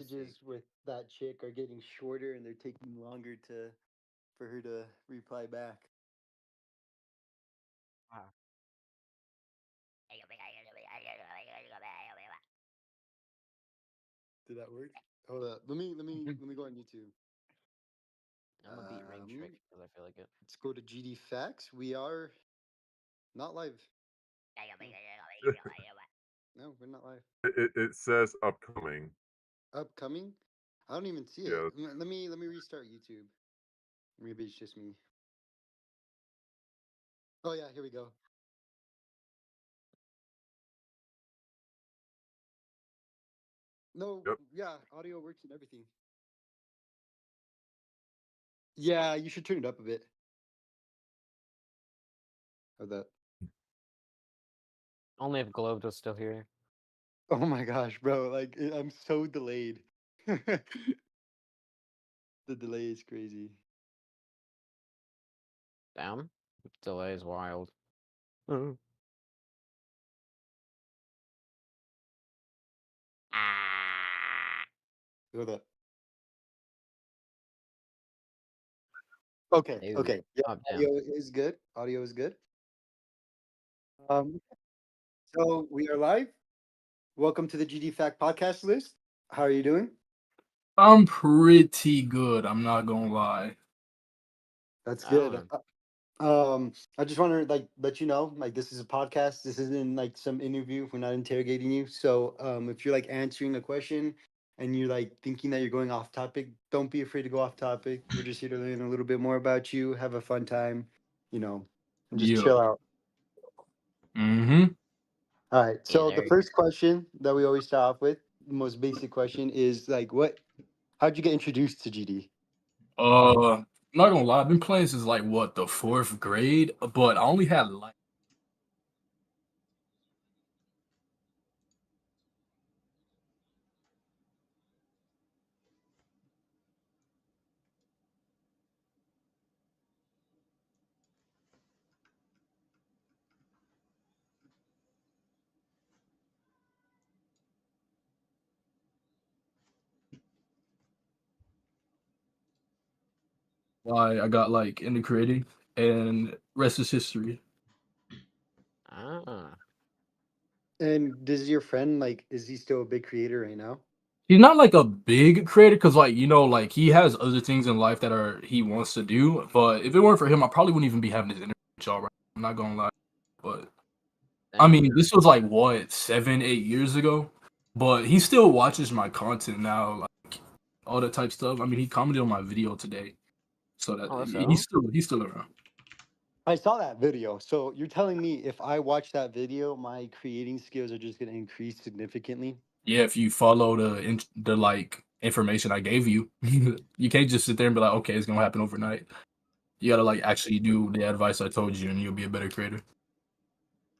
messages with that chick are getting shorter and they're taking longer to for her to reply back. Ah. Did that work? Hold up. Let me go on YouTube. I'm gonna beat ring trick because I feel like it. Let's go to GD Facts. We are not live. No, no, we're not live. It says upcoming. Upcoming? I don't even see it. Yes. Let me restart YouTube. Maybe it's just me. Oh yeah, here we go. No, Yep. yeah, audio works and everything. Yeah, you should turn it up a bit. How that? Only if Globe was still here. Oh my gosh, bro! Like I'm so delayed. The delay is crazy. Damn, delay is wild. Ah. Hold up. Okay, Ew. okay. Yeah, Oh damn. audio is good. Audio is good. Um, so we are live. Welcome to the GD Fact Podcast list. How are you doing? I'm pretty good. I'm not gonna lie. That's good. Oh, I just want to let you know, like this is a podcast. This isn't like some interview. We're not interrogating you. So, if you're like answering a question and you're like thinking that you're going off topic, don't be afraid to go off topic. We're just here to learn a little bit more about you, have a fun time, you know, and just Yeah. chill out. Mm-hmm. All right. hey So the there. first question that we always start off with, the most basic question, is like, how'd you get introduced to GD? Not gonna lie, I've been playing since like what, the fourth grade, but I only had like why I got like into creating, and rest is history. Ah, And does your friend like, is he still a big creator right now? He's not like a big creator because like like he has other things in life that are he wants to do. But if it weren't for him, I probably wouldn't even be having this interview with y'all right. I'm not gonna lie. But I damn. mean, this was like what, 7, 8 years ago. But he still watches my content now, like all that type stuff. I mean, he commented on my video today, so that Oh, that's he's so. still around. I saw that video. So you're telling me if I watch that video, my creating skills are just going to increase significantly? Yeah, if you follow the like information I gave you, you can't just sit there and be like, okay, it's gonna happen overnight. You gotta like actually do the advice I told you, and you'll be a better creator.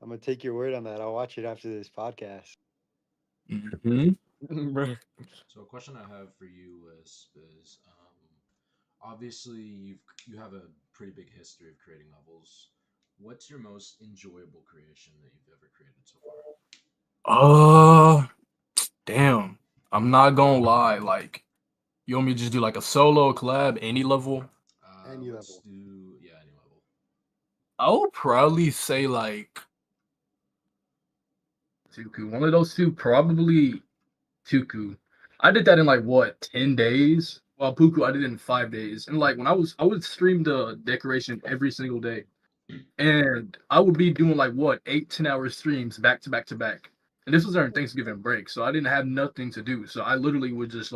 I'm going to take your word on that. I'll watch it after this podcast. Hmm. Bruh. So a question I have for you, Lisp, is obviously you have a pretty big history of creating levels. What's your most enjoyable creation that you've ever created so far? Uh, damn. I'm not gonna lie. Like, you want me to just do like a solo collab, any level? Any Let's level. do any level. I would probably say like Tuku. One of those two, probably Tuku. I did that in like what, 10 days? While Puku, I did it in 5 days. And like when I would stream the decoration every single day. And I would be doing like what, 8, 10 hour streams back to back to back. And this was during Thanksgiving break. So I didn't have nothing to do. So I literally would just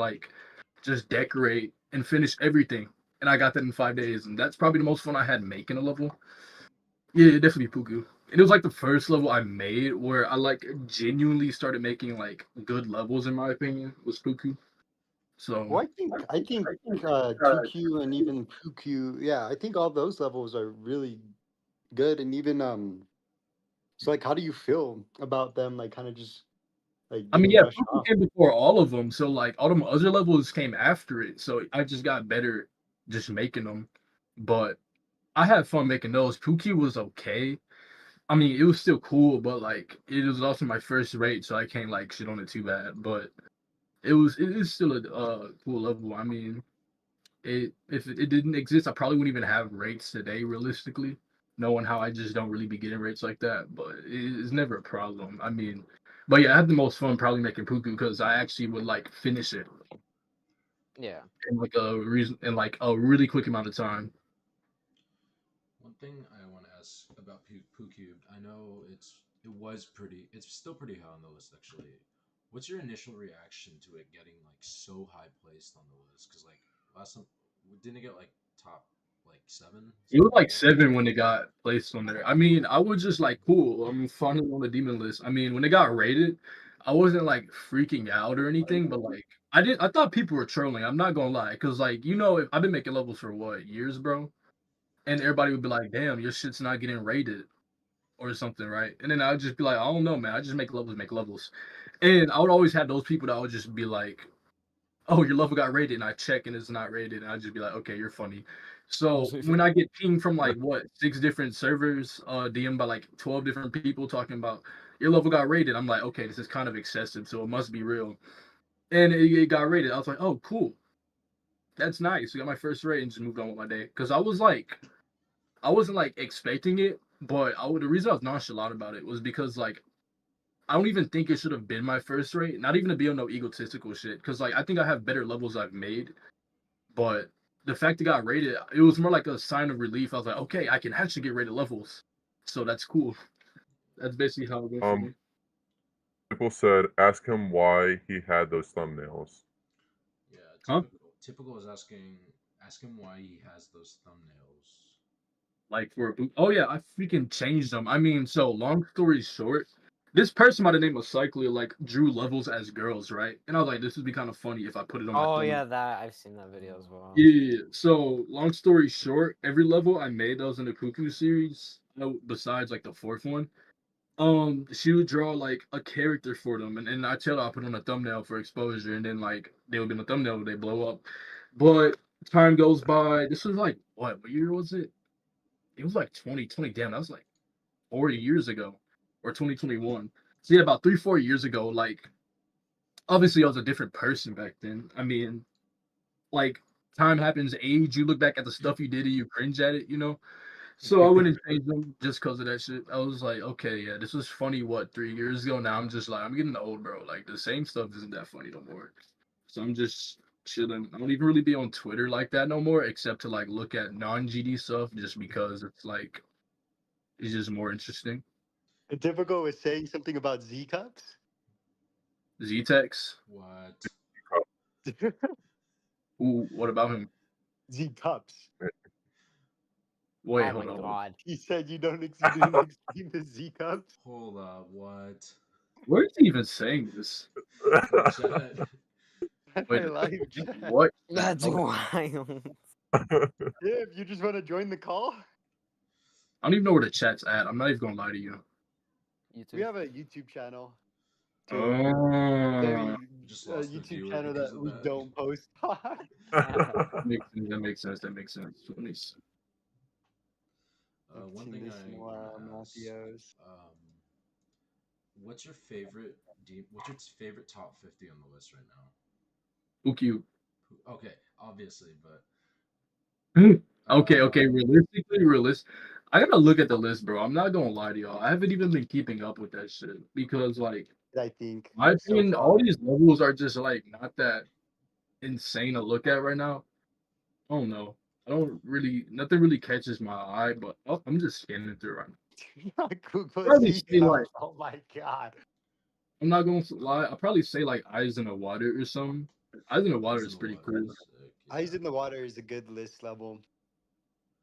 decorate and finish everything. And I got that in 5 days. And that's probably the most fun I had making a level. Yeah, definitely Puku. And it was like the first level I made where I like genuinely started making like good levels in my opinion was Puku. So Well, I think 2Q and even 2Q, yeah, I think all those levels are really good. And even so like how do you feel about them like kind of just like I mean, getting yeah, rushed Puku off? came before all of them. So like all them other levels came after it. So I just got better just making them. But I had fun making those. Puki was okay. I mean, it was still cool, but like it was also my first rate, so I can't like shit on it too bad. But it is still a cool level. I mean, if it didn't exist, I probably wouldn't even have rates today, realistically, knowing how I just don't really be getting rates like that. But it's never a problem. I mean, but yeah, I had the most fun probably making Puku because I actually would like finish it Yeah. in like a reason in like a really quick amount of time. One thing I want to ask about PooCubed, I know it's still pretty high on the list actually. What's your initial reaction to it getting like so high placed on the list? Because like last time, didn't it get like top like seven, It was something like like that? 7 when it got placed on there. I mean, I was just like, cool. I'm finally on the demon list. I mean, when it got rated, I wasn't like freaking out or anything, but like I thought people were trolling. I'm not gonna lie, because like if I've been making levels for what years, bro, and everybody would be like, damn, your shit's not getting rated or something, right? And then I'd just be like, I don't know, man. I just make levels, and I would always have those people that would just be like, oh, your level got rated, and I check and it's not rated, and I just be like, okay, you're funny. So when I get pinged from like what 6 different servers, DM by like 12 different people talking about your level got rated, I'm like, okay, this is kind of excessive, so it must be real. And it got rated. I was like, oh, cool, that's nice. I got my first rate and just moved on with my day because I wasn't like expecting it, but the reason I was nonchalant about it was because like I don't even think it should have been my first rate, not even to be on no egotistical shit, because like I think I have better levels I've made. But the fact it got rated, it was more like a sign of relief. I was like, okay, I can actually get rated levels. So that's cool. That's basically how it went for me. People said, ask him why he had those thumbnails. Yeah, Huh? typical is ask him why he has those thumbnails. Like for a boot. Oh yeah, I freaking changed them. I mean, so long story short, this person by the name of Cycler like drew levels as girls, right? And I was like, this would be kind of funny if I put it on my Oh thumbnail. yeah, that I've seen that video as well. Yeah. So long story short, every level I made that was in the Cuckoo series, besides like the fourth one, she would draw like a character for them, and I tell her I'll put on a thumbnail for exposure, and then like they would be in the thumbnail, they blow up. But time goes by. This was like what year was it? It was like 2020. Damn, that was like 4 years ago, or 2021. So yeah, about 3 4 years ago. Like obviously I was a different person back then. I mean, like time happens, age. You look back at the stuff you did and you cringe at it, you know. So I wouldn't change them just because of that shit. I was like, okay, yeah, this was funny. What 3 years ago? Now I'm just like, I'm getting old, bro. Like the same stuff isn't that funny no more. So I'm just chilling. I don't even really be on Twitter like that no more, except to like look at non-GD stuff, just because it's like it's just more interesting. The typical was saying something about Z cups. Z-Tex. What? Ooh, what about him? Z cups. Wait, Oh my hold on. god. He said you didn't explain the Z cups. Hold up, what? Where is he even saying this? The chat. My Wait, live chat. what? That's Okay. wild. Yeah, if you just want to join the call, I don't even know where the chat's at. I'm not even gonna lie to you. we YouTube. have a YouTube channel too. Oh, Very Just lost a YouTube viewer channel because that of we that. don't post. makes sense. That makes sense. That makes sense. Let me see. Haven't One seen thing this in a I want while, to ask, Matthews. what's your favorite what's your favorite top 50 on the list right now? Who cute? Okay, obviously, but Okay. Realistic. I gotta look at the list, bro. I'm not gonna lie to y'all. I haven't even been keeping up with that shit because, like, I think my so opinion, all far. these levels are just like not that insane to look at right now. I don't know. I don't really, nothing really catches my eye, but I'm just scanning through right now. Google Probably Z say like, cups. Oh my god. I'm not going to lie. I'll probably say like Eyes in the Water or something. Eyes in the Water Eyes in is the pretty Water cool. is sick. Eyes Yeah. in the Water is a good list level.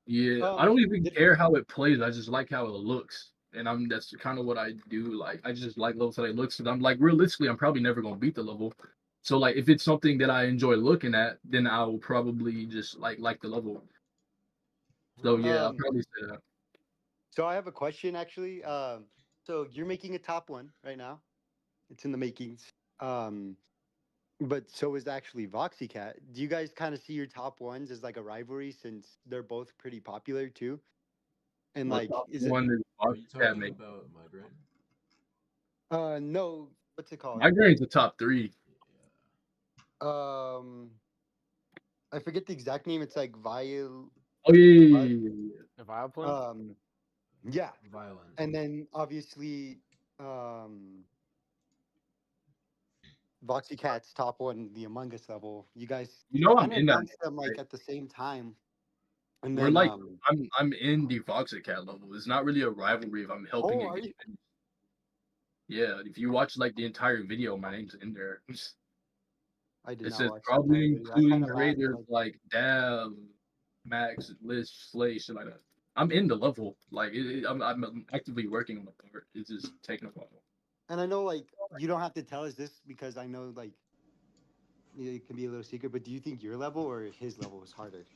Yeah, I don't even Did, care how it plays. I just like how it looks, and that's kind of what I do. Like I just like levels that it looks. And I'm like realistically, I'm probably never gonna beat the level. So like if it's something that I enjoy looking at, then I will probably just like the level. So yeah, I'll um, probably say that. so I have a question actually. So you're making a top one right now. It's in the makings. Um, but so is actually VoxyCat. Do you guys kind of see your top ones as like a rivalry since they're both pretty popular too? And My like, top is it? one is Are you Cat talking make. about Migraine? No. What's it called? My grade's the top three. Yeah. Um, I forget the exact name. It's like Oh yeah, yeah, what? yeah, yeah, yeah. The Vileplume? Yeah, Violent. and then obviously, Voxy Cat's top one, the Among Us level. You guys You know I'm kind of in that, announced them like right? at the same time, and We're then like I'm in the Voxicat level. It's not really a rivalry if I'm helping oh, it are get you? finished. Yeah, if you watch like the entire video, my name's in there. I did It not says watch the probably entire video. I kind including of laughed. creators Like, like Dav, Max, Lisp, Slay, shit like that. I'm in the level. Like I'm actively working on the part. It's just taking a while. and I know like you don't have to tell us this because I know like it can be a little secret. But do you think your level or his level is harder?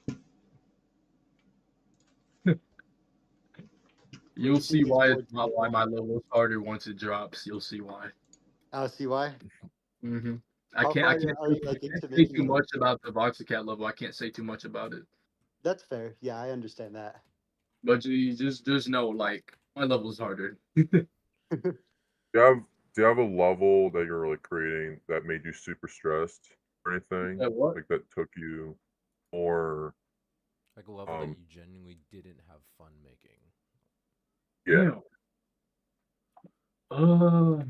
Or do You'll you see think it's why more it's not why difficult? my level is harder once it drops. You'll see why. I'll see why. hmm I How can't I far can't are say, you like I can't into say making too it? much about the Voxicat level. I can't say too much about it. That's fair. Yeah, I understand that. But you just know like my level is harder. Do you have do you have a level that you're like creating that made you super stressed or anything? What? Like that took you or Like a level that you genuinely didn't have fun making. yeah. Damn. Uh,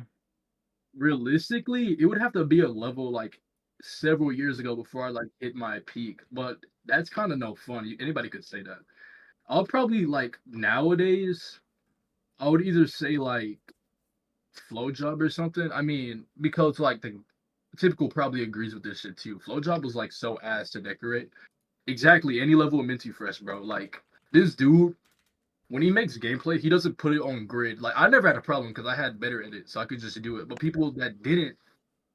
realistically, it would have to be a level like several years ago before I like hit my peak. But that's kind of no fun. Anybody could say that. I'll probably like nowadays. I would either say like Flow Job or something. I mean, because like the typical probably agrees with this shit too. Flow Job was like so ass to decorate. Exactly, any level of Minty Fresh, bro. Like this dude, when he makes gameplay, he doesn't put it on grid. Like I never had a problem because I had better edit, so I could just do it. But people that didn't,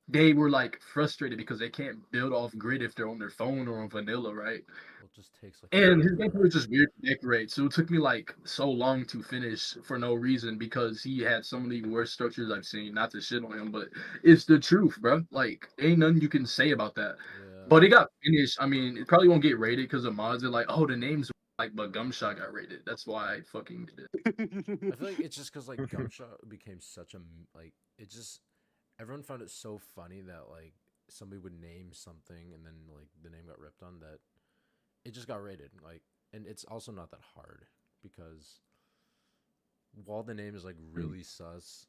they were like frustrated because they can't build off grid if they're on their phone or on vanilla, right? Well, it just takes like And his forever. gameplay was just weird to decorate, so it took me like so long to finish for no reason because he had some of the worst structures I've seen. Not to shit on him, but it's the truth, bro. Like, ain't nothing you can say about that. Yeah. But it got finished. I mean, it probably won't get rated because the mods are like, oh, the names like, but Gumshot got rated. That's why I fucking did it. I feel like it's just because like Gumshot became such a like it just everyone found it so funny that like somebody would name something and then like the name got ripped on that it just got rated like and it's also not that hard because while the name is like really sus,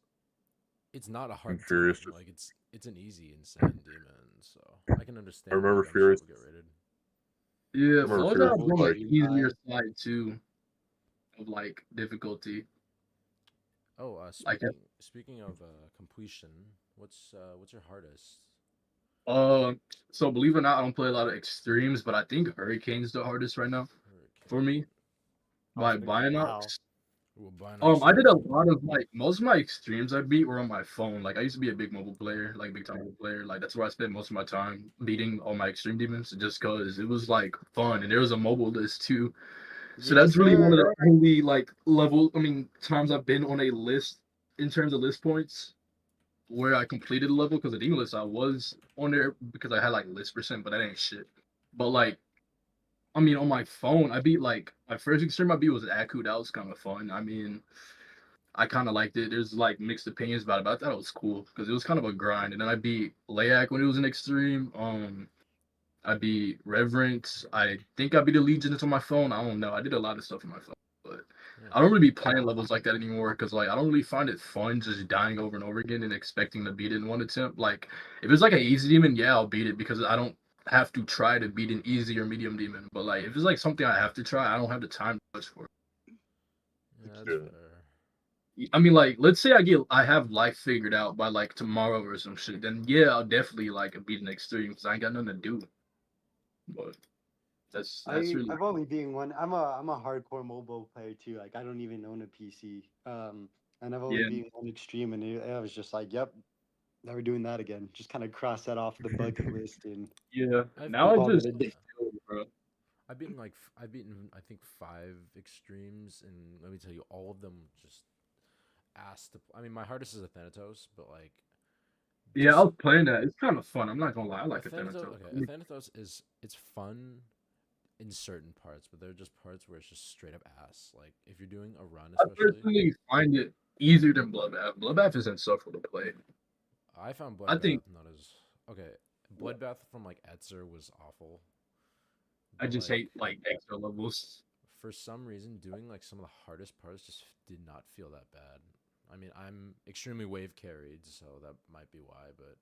it's not a hard demon. Furious just Like it's an easy insane demon, so I can I understand why remember Gumshot Furious would get rated. Yeah, I remember It's Furious Flowjob's was on the like motivation easier high. side too of like difficulty. Oh, Like, speaking of completion, what's your hardest? uh, so believe it or not, I don't play a lot of extremes, but I think Hurricane's the hardest right now for me Hurricane. by How? Bionox. Ooh, Binox I did a level. lot of like most of my extremes I beat were on my phone. Like I used to be a big mobile player, like big time mobile player. Like that's where I spent most of my time beating all my extreme demons, just cause it was like fun and there was a mobile list too. So Yes, that's really one of sir. the only like level. I mean, times I've been on a list in terms of list points where I completed a level because the demon list I was on there because I had like list percent, but that ain't shit. But like I mean, on my phone, I beat like my first extreme I beat was Aku. That was kind of fun. I mean, I kind of liked it. There's like mixed opinions about it, but I thought it was cool because it was kind of a grind. And then I beat Layak when it was an extreme. I beat Reverence. I think I beat Allegiance on my phone. I don't know. I did a lot of stuff on my phone, but Yeah. I don't really be playing levels like that anymore because like I don't really find it fun just dying over and over again and expecting to beat it in one attempt. Like if it's like an easy demon, yeah, I'll beat it because I don't have to try to beat an easy or medium demon. But like if it's like something I have to try, I don't have the time to much for Yeah, that's yeah. fair. it. I mean, like let's say I have life figured out by like tomorrow or some shit, then yeah, I'll definitely like beat an extreme because I ain't got nothing to do. But that's really I've only been one. I'm a hardcore mobile player too. Like I don't even own a PC. And I've only yeah. been one extreme, and I was just like, yep, never doing that again. Just kind of cross that off the bucket list and Yeah. I've Now I call beaten it just a day. bro. I've beaten I think 5 extremes and let me tell you all of them just asked to I mean my hardest is a Thanatos, but like Yeah, I just was playing that. It's kind of fun. I'm not gonna lie. I a like a Thanatos Thanatos. okay, a Thanatos is it's fun in certain parts, but there are just parts where it's just straight up ass. Like if you're doing a run I especially. personally find it easier than Bloodbath. Bloodbath is insufferable to play. I found I think Bloodbath not as okay. Bloodbath from like Etzer was awful. I But just like hate like extra levels. for some reason, doing like some of the hardest parts just did not feel that bad. I mean, I'm extremely wave carried, so that might be why. But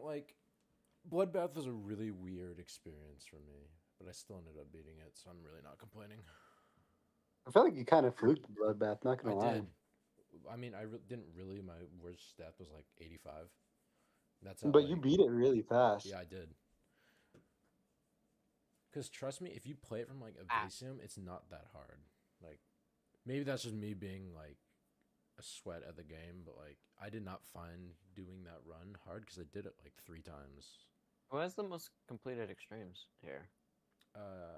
like Bloodbath was a really weird experience for me, but I still ended up beating it, so I'm really not complaining. I feel like you kind of fluked the bloodbath. Not I gonna lie. did. I mean, didn't really. My worst stat was like 85. That's at But you like, beat it really fast. yeah, I did. Because trust me, if you play it from like Ah. Evasium, it's not that hard. Like, maybe that's just me being like a sweat at the game, but like, I did not find doing that run hard because I did it like 3 times. Who has the most completed extremes here?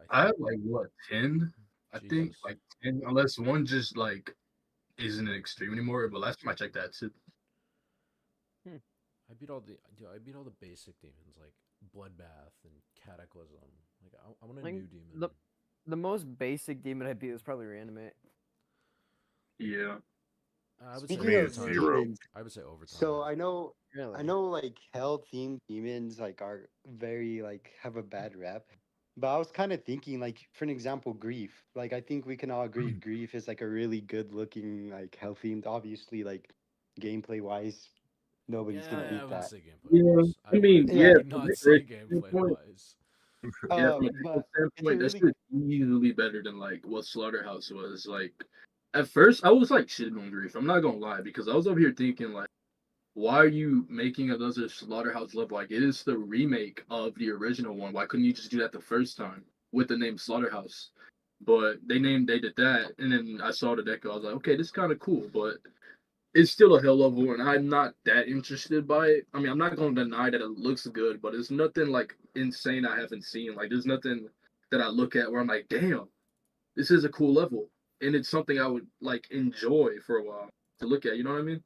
I have like what 10? I think Jesus. like 10, unless one just like isn't an extreme anymore. But last time I checked that too. I beat all the basic demons like Bloodbath and Cataclysm. Like I want a Like, new demon. The most basic demon I beat was probably Reanimate. Yeah. I would say Speaking of overtime. Zero. demons, I would say overtime. so I know Really? like hell themed demons like are very like have a bad rep. But I was kind of thinking like for an example, grief. Like I think we can all agree grief is like a really good looking like hell themed. Obviously, like gameplay wise, nobody's gonna I beat wouldn't that. say gameplay Yeah. wise. I mean, Yeah. I yeah. would From a not say decoration gameplay standpoint, wise. yeah, from a But technical it's a standpoint, that really shit easily better than like what Slaughterhouse was. Like at first, I was like shitting on grief. I'm not gonna lie because I was over here thinking like, why are you making another Slaughterhouse level? Like it is the remake of the original one. Why couldn't you just do that the first time with the name Slaughterhouse? But they did that, and then I saw the deco. I was like, okay, this is kind of cool, but it's still a hell level, and I'm not that interested by it. I mean, I'm not going to deny that it looks good, but it's nothing like insane I haven't seen. Like, there's nothing that I look at where I'm like, damn, this is a cool level, and it's something I would like enjoy for a while to look at. You know what I mean?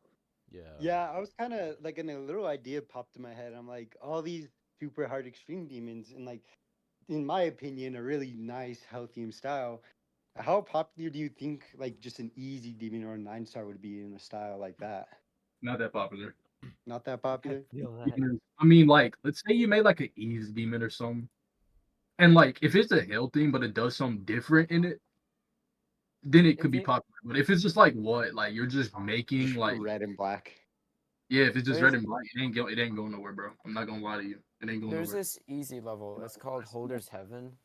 Yeah, I was kind of like, and a little idea popped in my head. I'm like, all these super hard extreme demons, and like, in my opinion, a really nice, healthy style. How popular do you think like just an easy demon or a 9-star would be in a style like that? Not that popular. Not that I popular. feel that. I mean, like, let's say you made like an ease demon or something, and like, if it's a hell theme, but it does something different in it, then it could If be you popular. But if it's just like what, like you're just making like, Red and black. yeah, if it's just red There's- and black, it ain't going nowhere, bro. I'm not gonna lie to you, it ain't going there's nowhere. this easy level. It's called Holder's Heaven.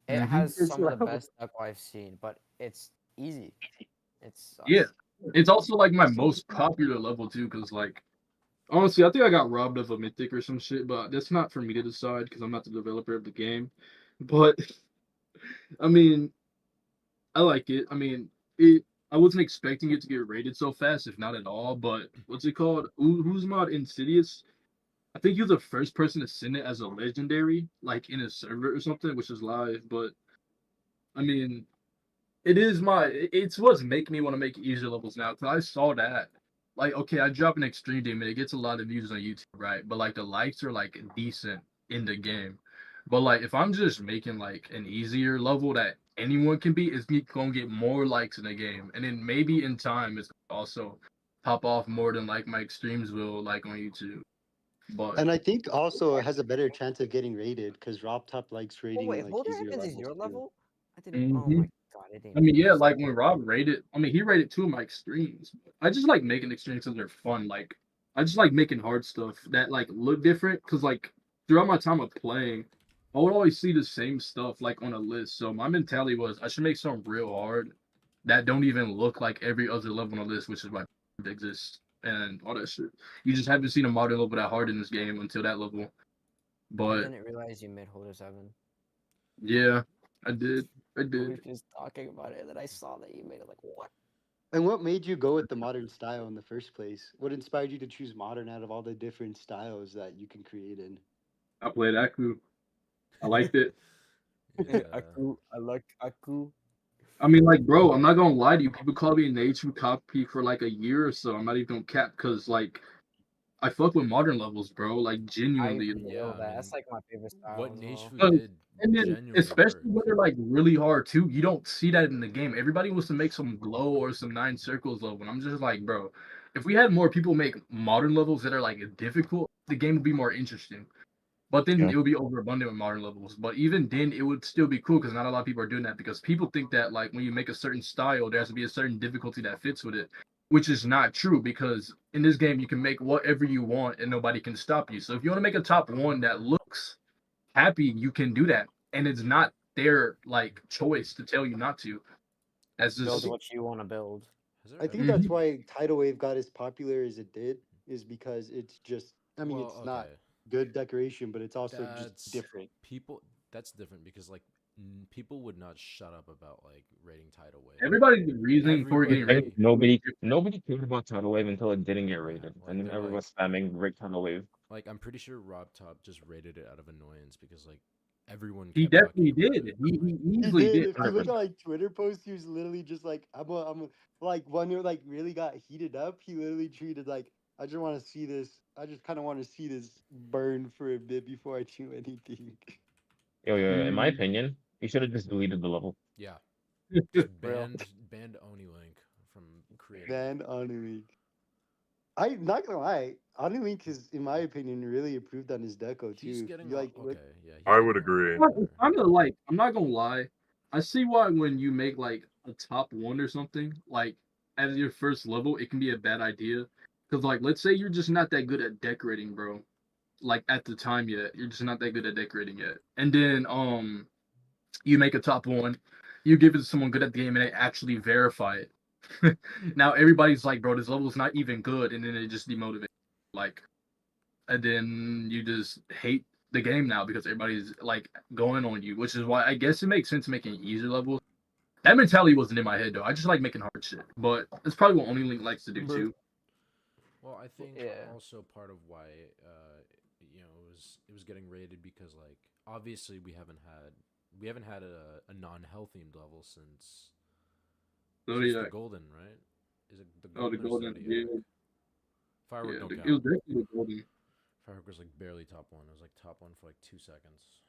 It Mhm. has It's some of the level. best deck I've seen, but it's easy. It's Yeah, it's also like my most popular level too, because like honestly, I think I got robbed of a mythic or some shit, but that's not for me to decide because I'm not the developer of the game. But I mean, I like it. I mean, it. I wasn't expecting it to get rated so fast, if not at all. But what's it called? Who's mod Insidious? I think you're the first person to send it as a legendary, like in a server or something, which is live. But I mean, it's what's making me want to make easier levels now. Cause I saw that, like, okay, I drop an extreme demon, it gets a lot of views on YouTube, right? But like the likes are like decent in the game. But like if I'm just making like an easier level that anyone can beat, it's gonna get more likes in the game, and then maybe in time it's gonna also pop off more than like my extremes will like on YouTube. But And I think also it has a better chance of getting rated because Rob Top likes Oh rating wait, like Holder easier Heavens is levels your too. level? I didn't. Oh Mhm. my god, I didn't. I mean, yeah, realize like that. when Rob rated, I mean, he rated two of my extremes. I just like making extremes because they're fun. Like, I just like making hard stuff that like look different. Because like throughout my time of playing, I would always see the same stuff like on a list. So my mentality was I should make something real hard that don't even look like every other level on the list, which is why it exists and all that shit. You just haven't seen a modern level that hard in this game until that level. I But didn't realize you made Holder's Heaven. yeah, I did. I We were did. just talking about it, and then I saw that you made it. Like what? And what made you go with the modern style in the first place? What inspired you to choose modern out of all the different styles that you can create in? I played Aku. I liked it. Yeah. Aku, I like Aku. I mean, like, bro, I'm not gonna lie to you. People call me an H2 copy for like a year or so. I'm not even gonna cap because, like, I fuck with modern levels, bro. Like, I genuinely. feel Yeah, I that. mean, That's like my favorite style what as well. Nashfu Um, did And then, genuinely especially worked. when they're like really hard too, you don't see that in the game. Everybody wants to make some glow or some nine circles level. And I'm just like, bro, if we had more people make modern levels that are like difficult, the game would be more interesting. But then Yeah. it would be overabundant with modern levels. But even then, it would still be cool because not a lot of people are doing that because people think that like when you make a certain style, there has to be a certain difficulty that fits with it, which is not true because in this game you can make whatever you want and nobody can stop you. So if you want to make a top one that looks happy, you can do that, and it's not their like choice to tell you not to. As Build just what you want to build. Has there I think ever that's Mhm. why Tidal Wave got as popular as it did, is because it's just. I mean, well, it's okay. not good decoration, but it's also just That's different. people. That's different because like people would not shut up about like rating Tidal Wave. everybody's reasoning for getting I think rated. nobody cared about Tidal Wave until it didn't get rated, like, and then they're everyone like- was spamming rate Tidal Wave. Like I'm pretty sure Rob Top just rated it out of annoyance because like everyone. He kept talking definitely about did. it. He He easily did. did. If you look 100%. at like Twitter posts, he was literally just like, like when it like really got heated up, he literally treated like, I just want to see this. I just kind of want to see this burn for a bit before I do anything. Yo, in my Mm. opinion, he should have just deleted the level. Yeah, just Real. banned Oni Link from creating. Then Onulink. I'm not gonna lie, Onulink is, in my opinion, really improved on his deco too. He's getting You like okay. look- Yeah, he's I getting would a lot agree. better. I'm gonna like. I'm not gonna lie. I see why when you make like a top one or something, like as your first level, it can be a bad idea. Cause like, let's say you're just not that good at decorating, bro. Like at the time yet, you're just not that good at decorating yet. And then you make a top one, you give it to someone good at the game, and they actually verify it. Now everybody's like, bro, this level's not even good, and then it just demotivates. Like, and then you just hate the game now because everybody's like going on you, which is why I guess it makes sense making easier levels. That mentality wasn't in my head though. I just like making hard shit, but it's probably what Only Link likes to do too. Well, I think Yeah. also part of why it was getting rated because like obviously we haven't had a non-hell themed level since the Zodiac. golden, right? Is it the Oh, the golden or golden. Zodiac? Yeah, Firework don't it count. was definitely the golden. Firework was like barely top one. It was like top one for like 2 seconds.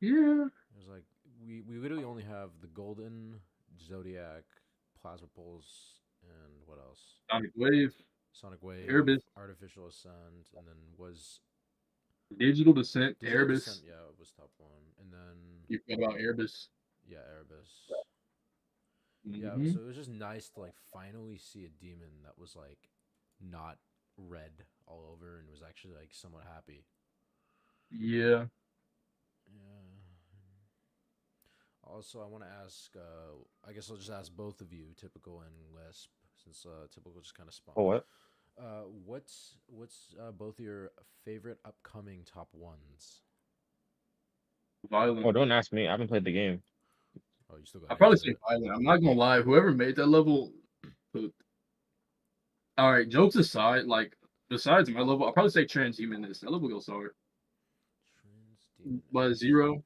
Yeah. It was like we literally only have the golden, Zodiac, Plasma Pulse, and what else? Sonic Wave, Sonic Wave, Erebus. Artificial Ascent, and then was Digital Descent, Digital Erebus. Descent, yeah, it was top one, and then You forgot about Erebus. yeah, Erebus. Yeah, Mhm. so it was just nice to like finally see a demon that was like not red all over and was actually like somewhat happy. Yeah. Yeah. Also, I want to ask. I guess I'll just ask both of you, Typical and Lisp, since Typical just kind of spawned. Oh, what? What's both your favorite upcoming top ones? Violent. Oh, don't ask me. I haven't played the game. Oh, you still got. I probably say Violent. I'm not gonna lie. Whoever made that level. All right. Jokes aside, like besides my level, I'll probably say Transhumanist. That level goes hard. But Zero.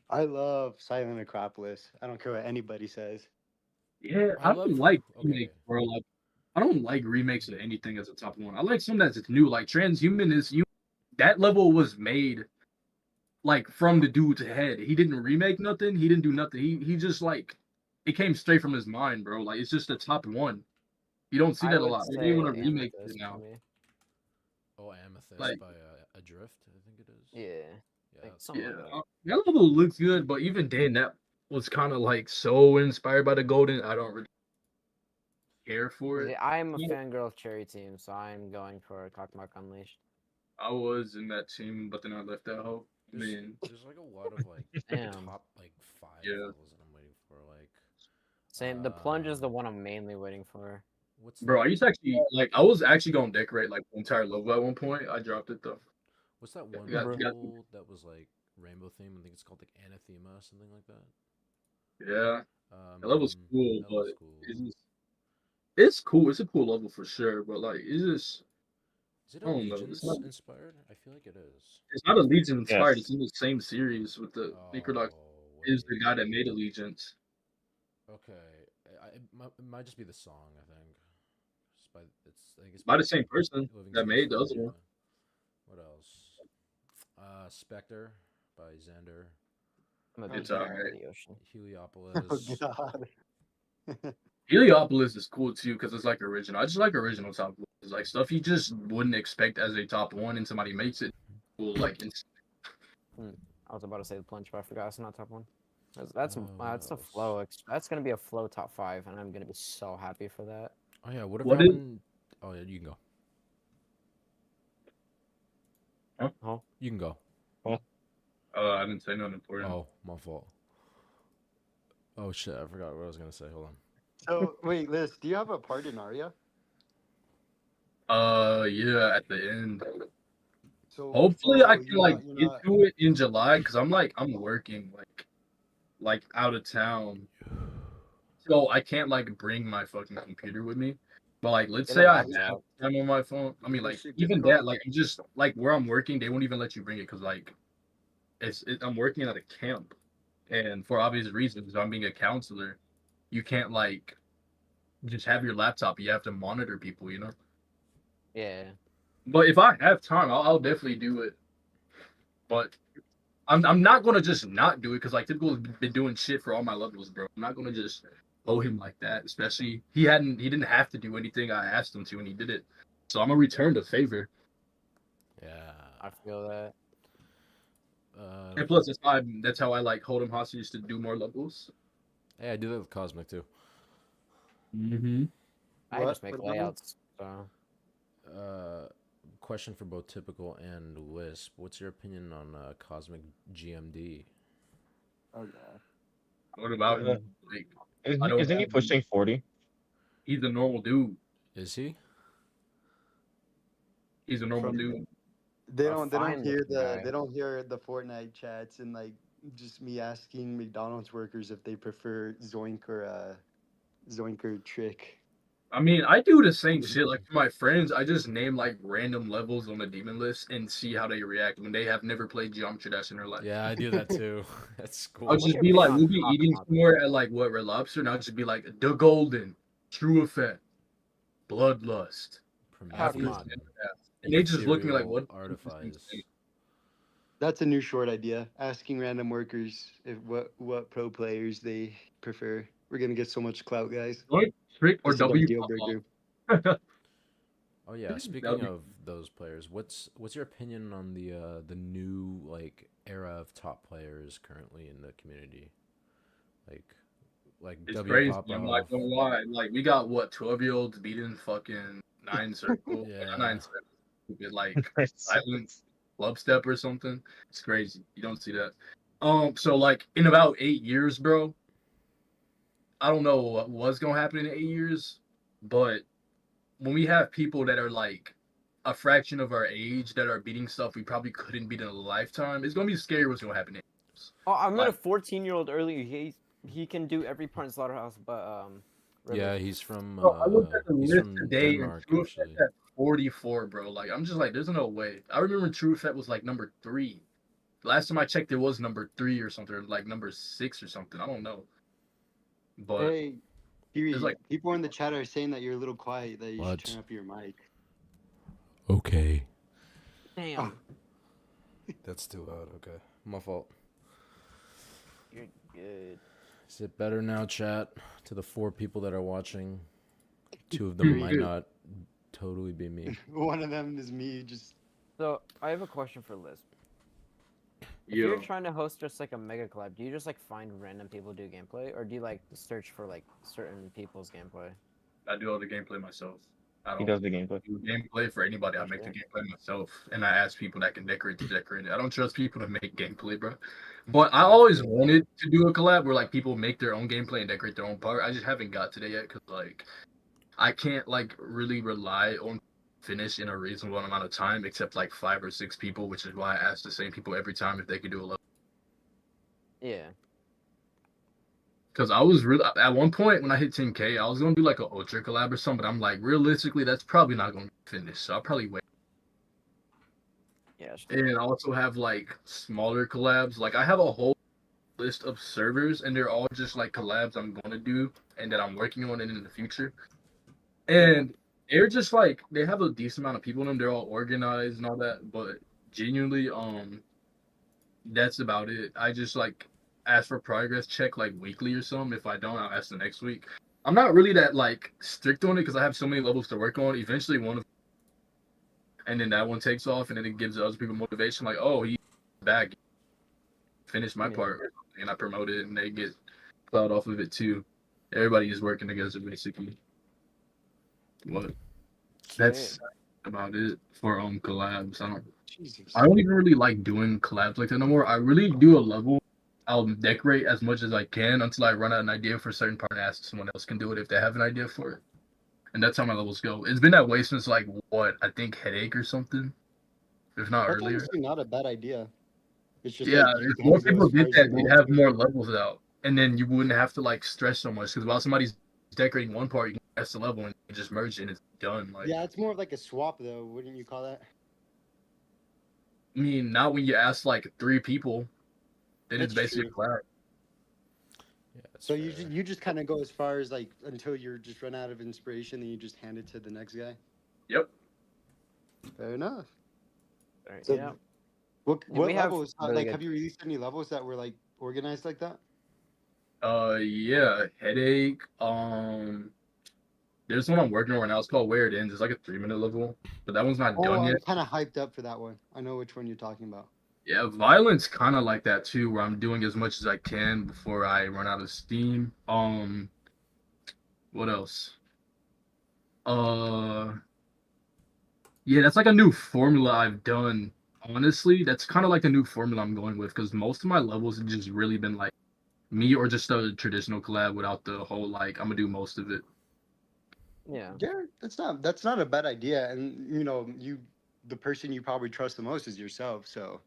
I love Silent Acropolis. I don't care what anybody says. Yeah, I I don't love- like okay. remakes, bro. Like, I don't like remakes of anything as a top one. I like something that's new. Like Transhumanist, that level was made like from the dude's head. He didn't remake nothing. He didn't do nothing. He just like it came straight from his mind, bro. Like it's just a top one. You don't see I that a would lot. say They want to remake it Amethyst now. for me. Oh, Amethyst Like- by Adrift, I think it is. Yeah. Yeah, Like that's- something Yeah, like that. that level looks good, but even then, that was kind of like so inspired by the Golden. I don't really care for it. Yeah, I'm a Yeah. fangirl of Cherry Team, so I'm going for Cockmark Unleashed. I was in that team, but then I left that hope. Man, There's like a lot of like Damn. top like 5 Yeah. levels that I'm waiting for. Like, Same. The plunge is the Um, one I'm mainly waiting for. what's bro, that, I used to actually like. I was actually gonna decorate like the entire level at one point. I dropped it though. what's that one got- level that was like rainbow theme? I think it's called like Anathema or something like that. Yeah, that level's cool, that was but cool. it's cool. It's a cool level for sure, but like, it's just Is it I don't know, Allegiance it's not- inspired? I feel like it is. it's not Allegiance inspired. Yes. It's in the same series with the Necrodox. Oh, Is the wait. guy that made Allegiance. Okay, it might just be the song. I think. I think it's By the same person Living that made the Sinfonia. other one. What else? Spectre by Xander. I'm a It's big fan alright. of the ocean. Heliopolis. Oh God. Heliopolis is cool too because it's like original. I just like original top. It's like stuff you just wouldn't expect as a top 1, and somebody makes it. Cool, like I was about to say the plunge, but I forgot it's not top 1. That's a else? flow. That's gonna be a flow top 5, and I'm gonna be so happy for that. Oh yeah, what if What you is- haven't? Oh yeah, you can go. Huh? You can go. I didn't say nothing important. Oh, my fault. Oh shit, I forgot what I was gonna say. Hold on. So wait, Liz, do you have a part in Aria? Yeah, at the end. So Hopefully, I can you're like not, get to it in July because I'm working like out of town, so I can't like bring my fucking computer with me. But like, let's Get say a I have laptop. time on my phone. I mean, That like shit even difficult? that, like I'm just like where I'm working, they won't even let you bring it because like I'm working at a camp, and for obvious reasons, I'm being a counselor. You can't like just have your laptop. You have to monitor people, you know. Yeah. But if I have time, I'll definitely do it. But I'm not gonna just not do it because like Typical has been doing shit for all my levels, bro. I'm not gonna just owe him like that. Especially he didn't have to do anything I asked him to, and he did it. So I'm gonna return the favor. Yeah. I feel that. And plus, that's how I like hold him hostage to do more levels. Hey, I do that with Cosmic too. Mm-hmm. I What? just make What about me? layouts. So Question for both Typical and Lisp. What's your opinion on Cosmic GMD? Oh yeah. What about Uh, him? Like, I don't Isn't he have. pushing 40? He's a normal dude. Is he? He's a normal From dude. they A don't fine hear looking guy. they don't hear the Fortnite chats and like just me asking McDonald's workers if they prefer Zoink or Trick. I mean, I do the same shit. Like for my friends, I just name like random levels on the demon list and see how they react when they have never played Geometry Dash in their life. Yeah, I do that too. That's cool. I'll What's just your be opinion like, on we'll be Hot eating Knock? somewhere at like what Red Lobster, and I'll just be like, the Golden, True Effect, Bloodlust, Prometheus, Knock. and they just look at me like, Ethereal what? Artifice. That's a new short idea. Asking random workers if what pro players they prefer. We're gonna get so much clout, guys. What? Trick or This is our W? deal breaker. Oh yeah, speaking of those players, what's your opinion on the new like era of top players currently in the community? Like It's W crazy. I'm Popov. not gonna lie. Like we got what 12-year-olds beating fucking nine circle, Yeah. nine circle, like silent club step or something. It's crazy. You don't see that. So like in about 8 years, bro. I don't know what was gonna happen in 8 years, but when we have people that are like a fraction of our age that are beating stuff we probably couldn't beat in a lifetime, it's gonna be scary what's gonna happen. Oh, I met a Like- 14-year-old earlier. He can do every part in Slaughterhouse, but River. Yeah, he's from Bro, I looked at the he's list from today and Denmark True actually. Effect at 44, bro. Like I'm just like, there's no way. I remember True Effect was like number 3. Last time I checked, it was number 3 or something, or like number 6 or something. I don't know. But Hey, Kiri, it's like people in the chat are saying that you're a little quiet, that you What? should turn up your mic. Okay. Damn, That's too loud. Okay, my fault. you're good. Is it better now, chat? To the 4 people that are watching, 2 of them Pretty might good. not totally be me. One of them is me. Just So I have a question for Liz. If yo, you're trying to host just like a mega collab, do you just like find random people to do gameplay, or do you like search for like certain people's gameplay? I do all the gameplay myself. I He don't does the gameplay. do gameplay for anybody. I make the Okay. gameplay myself, and I ask people that can decorate to decorate it. I don't trust people to make gameplay, bro. But I always wanted to do a collab where like people make their own gameplay and decorate their own part. I just haven't got to that yet because like I can't like really rely on finish in a reasonable amount of time, except like 5 or 6 people, which is why I ask the same people every time if they could do a level. Yeah. Because I was really at one point when I hit 10K, I was gonna do like an ultra collab or something. But I'm like, realistically, that's probably not gonna finish. So I'll probably wait. Yeah. And I also have like smaller collabs. Like I have a whole list of servers, and they're all just like collabs I'm gonna do and that I'm working on in the future. And they're just like they have a decent amount of people in them. They're all organized and all that. But genuinely, that's about it. I just like ask for progress check like weekly or something. If I don't, I'll ask the next week. I'm not really that like strict on it because I have so many levels to work on. Eventually, one of and then that one takes off, and then it gives other people motivation, like, oh, he's back, finish my Yeah. part, and I promote it, and they get cloud off of it too. Everybody is working together basically. What? That's Sweet. about it for collabs. Jesus. I don't even really like doing collabs like that no more. I really do a level. I'll decorate as much as I can until I run out an idea for a certain part and ask someone else can do it if they have an idea for it. And that's how my levels go. It's been that way since like what, I think Headache or something, if not That's earlier. honestly not a bad idea. It's just Yeah, like you if can more only go people as far did as that, you they'd want. have more levels out, and then you wouldn't have to like stress so much. Because while somebody's decorating one part, you can press the level and you just merge it and it's done. Like, Yeah, it's more of like a swap though, wouldn't you call that? I mean, not when you ask like 3 people, then it's That's basically true. a collab. Yeah, that's So fair. you just kind of go as far as like until you're just run out of inspiration, then you just hand it to the next guy. Yep. Fair enough. Right, So yeah. what Yeah, we have levels? really Like, good. have you released any levels that were like organized like that? Yeah, Headache. There's one I'm working on right now. It's called Where It Ends. It's like a 3-minute level, but that one's not Oh, done I'm yet. kind of hyped up for that one. I know which one you're talking about. Yeah, Violence kind of like that too, where I'm doing as much as I can before I run out of steam. What else? Uh, yeah, that's like a new formula I've done. Honestly, that's kind of like the new formula I'm going with because most of my levels have just really been like me or just a traditional collab without the whole like I'm gonna do most of it. Yeah. Yeah, that's not a bad idea. And you know, the person you probably trust the most is yourself. So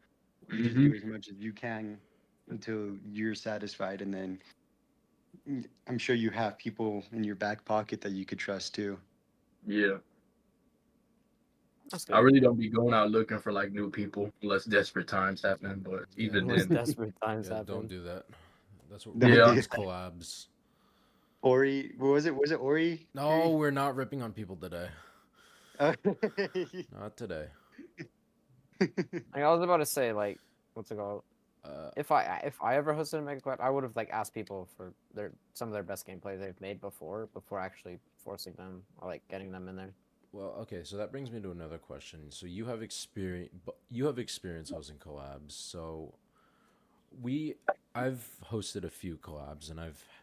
you just do as much as you can until you're satisfied, and then I'm sure you have people in your back pocket that you could trust too. Yeah, That's I good. really don't be going out looking for like new people unless desperate times happen. But Yeah, even Unless then, desperate times Yeah, happen. don't do that. That's what Don't Yeah. do ruins that. collabs. Ori, what was it? Was it Ori? No, we're not ripping on people today. Oh. Not today. I was about to say, like, what's it called? Uh, If I ever hosted a mega collab, I would have like asked people for some of their best gameplay they've made before actually forcing them or like getting them in there. well, okay, so that brings me to another question. So you have experience hosting collabs. So I've hosted a few collabs, and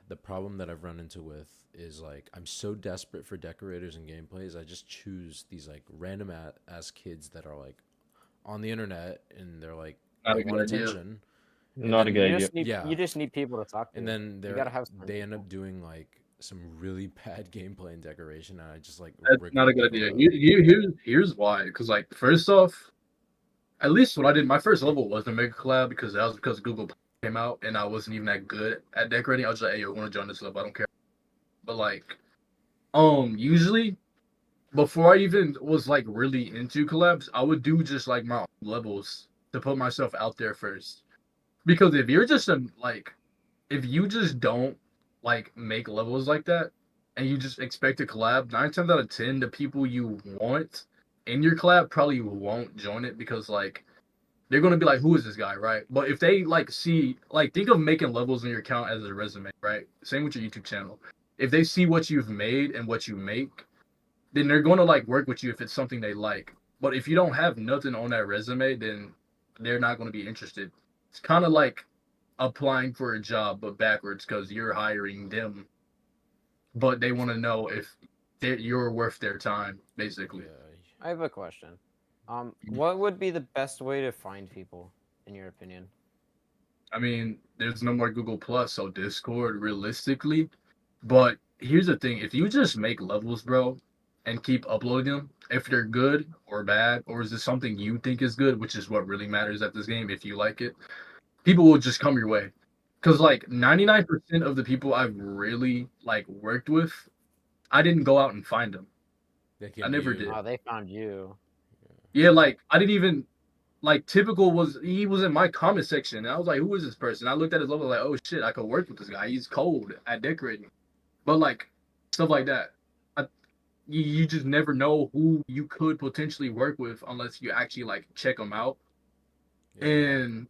the problem that I've run into with is like I'm so desperate for decorators and gameplays, I just choose these like random ass kids that are like on the internet, and they're like Not they a good want idea. attention. Not a then- good idea. Yeah. You just need people to talk to. And then you gotta have some they end people. up doing like some really bad gameplay and decoration, and I just like That's not a good idea. Here's why. Because like first off, at least what I did, my first level wasn't a mega collab because that was because Google came out and I wasn't even that good at decorating. I was just like, hey, yo, want to join this level? I don't care. But like, usually before I even was like really into collabs, I would do just like my own levels to put myself out there first. Because if you're just if you just don't like make levels like that and you just expect to collab, 9 times out of 10, the people you want in your collab probably won't join it because like they're gonna be like, who is this guy, right? But if they like see like think of making levels in your account as a resume, right? Same with your YouTube channel. If they see what you've made and what you make, then they're gonna like work with you if it's something they like. But if you don't have nothing on that resume, then they're not gonna be interested. It's kind of like applying for a job but backwards because you're hiring them, but they want to know if you're worth their time, basically. yeah, I have a question. What would be the best way to find people, in your opinion? I mean, there's no more Google Plus, so Discord, realistically. But here's the thing: if you just make levels, bro, and keep uploading them, if they're good or bad, or is this something you think is good, which is what really matters at this game, if you like it, people will just come your way. Cause like 99% of the people I've really like worked with, I didn't go out and find them. they I came to never you. did. Oh, they found you. Yeah, like I didn't even like Typical he was in my comment section and I was like, who is this person? I looked at his level like, oh shit, I could work with this guy. He's cold at decorating. But like stuff like that. You just never know who you could potentially work with unless you actually like check them out. Yeah. And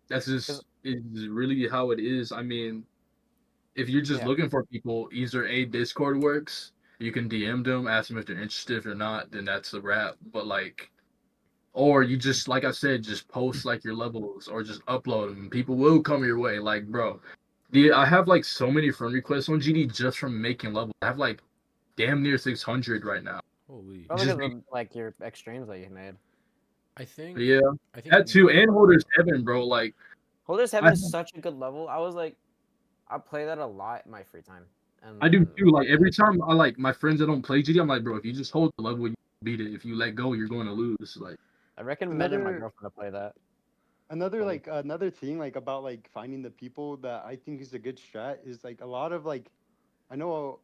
that's 'Cause- just is really how it is. I mean, if you're just Yeah. looking for people, either Discord works, you can DM them, ask them if they're interested. If they're not, then that's a wrap. But like or you just, like I said, just post like your levels or just upload them. People will come your way. Like, bro, I have like so many friend requests on GD just from making levels. I have like damn near 600 right now. Holy. Probably Just because of like your extremes that you made. I think yeah, I think that too, and Holders Heaven, bro. Like, Holders I Heaven is such a good level. I was like, I play that a lot in my free time. And I do then too. Like every time I like my friends that don't play GD, I'm like, bro, if you just hold the level, you beat it. If you let go, you're going to lose. Like, I recommended my Another girlfriend to play that. another Funny. like another thing like about like finding the people that I think is a good strat is like a lot of like I know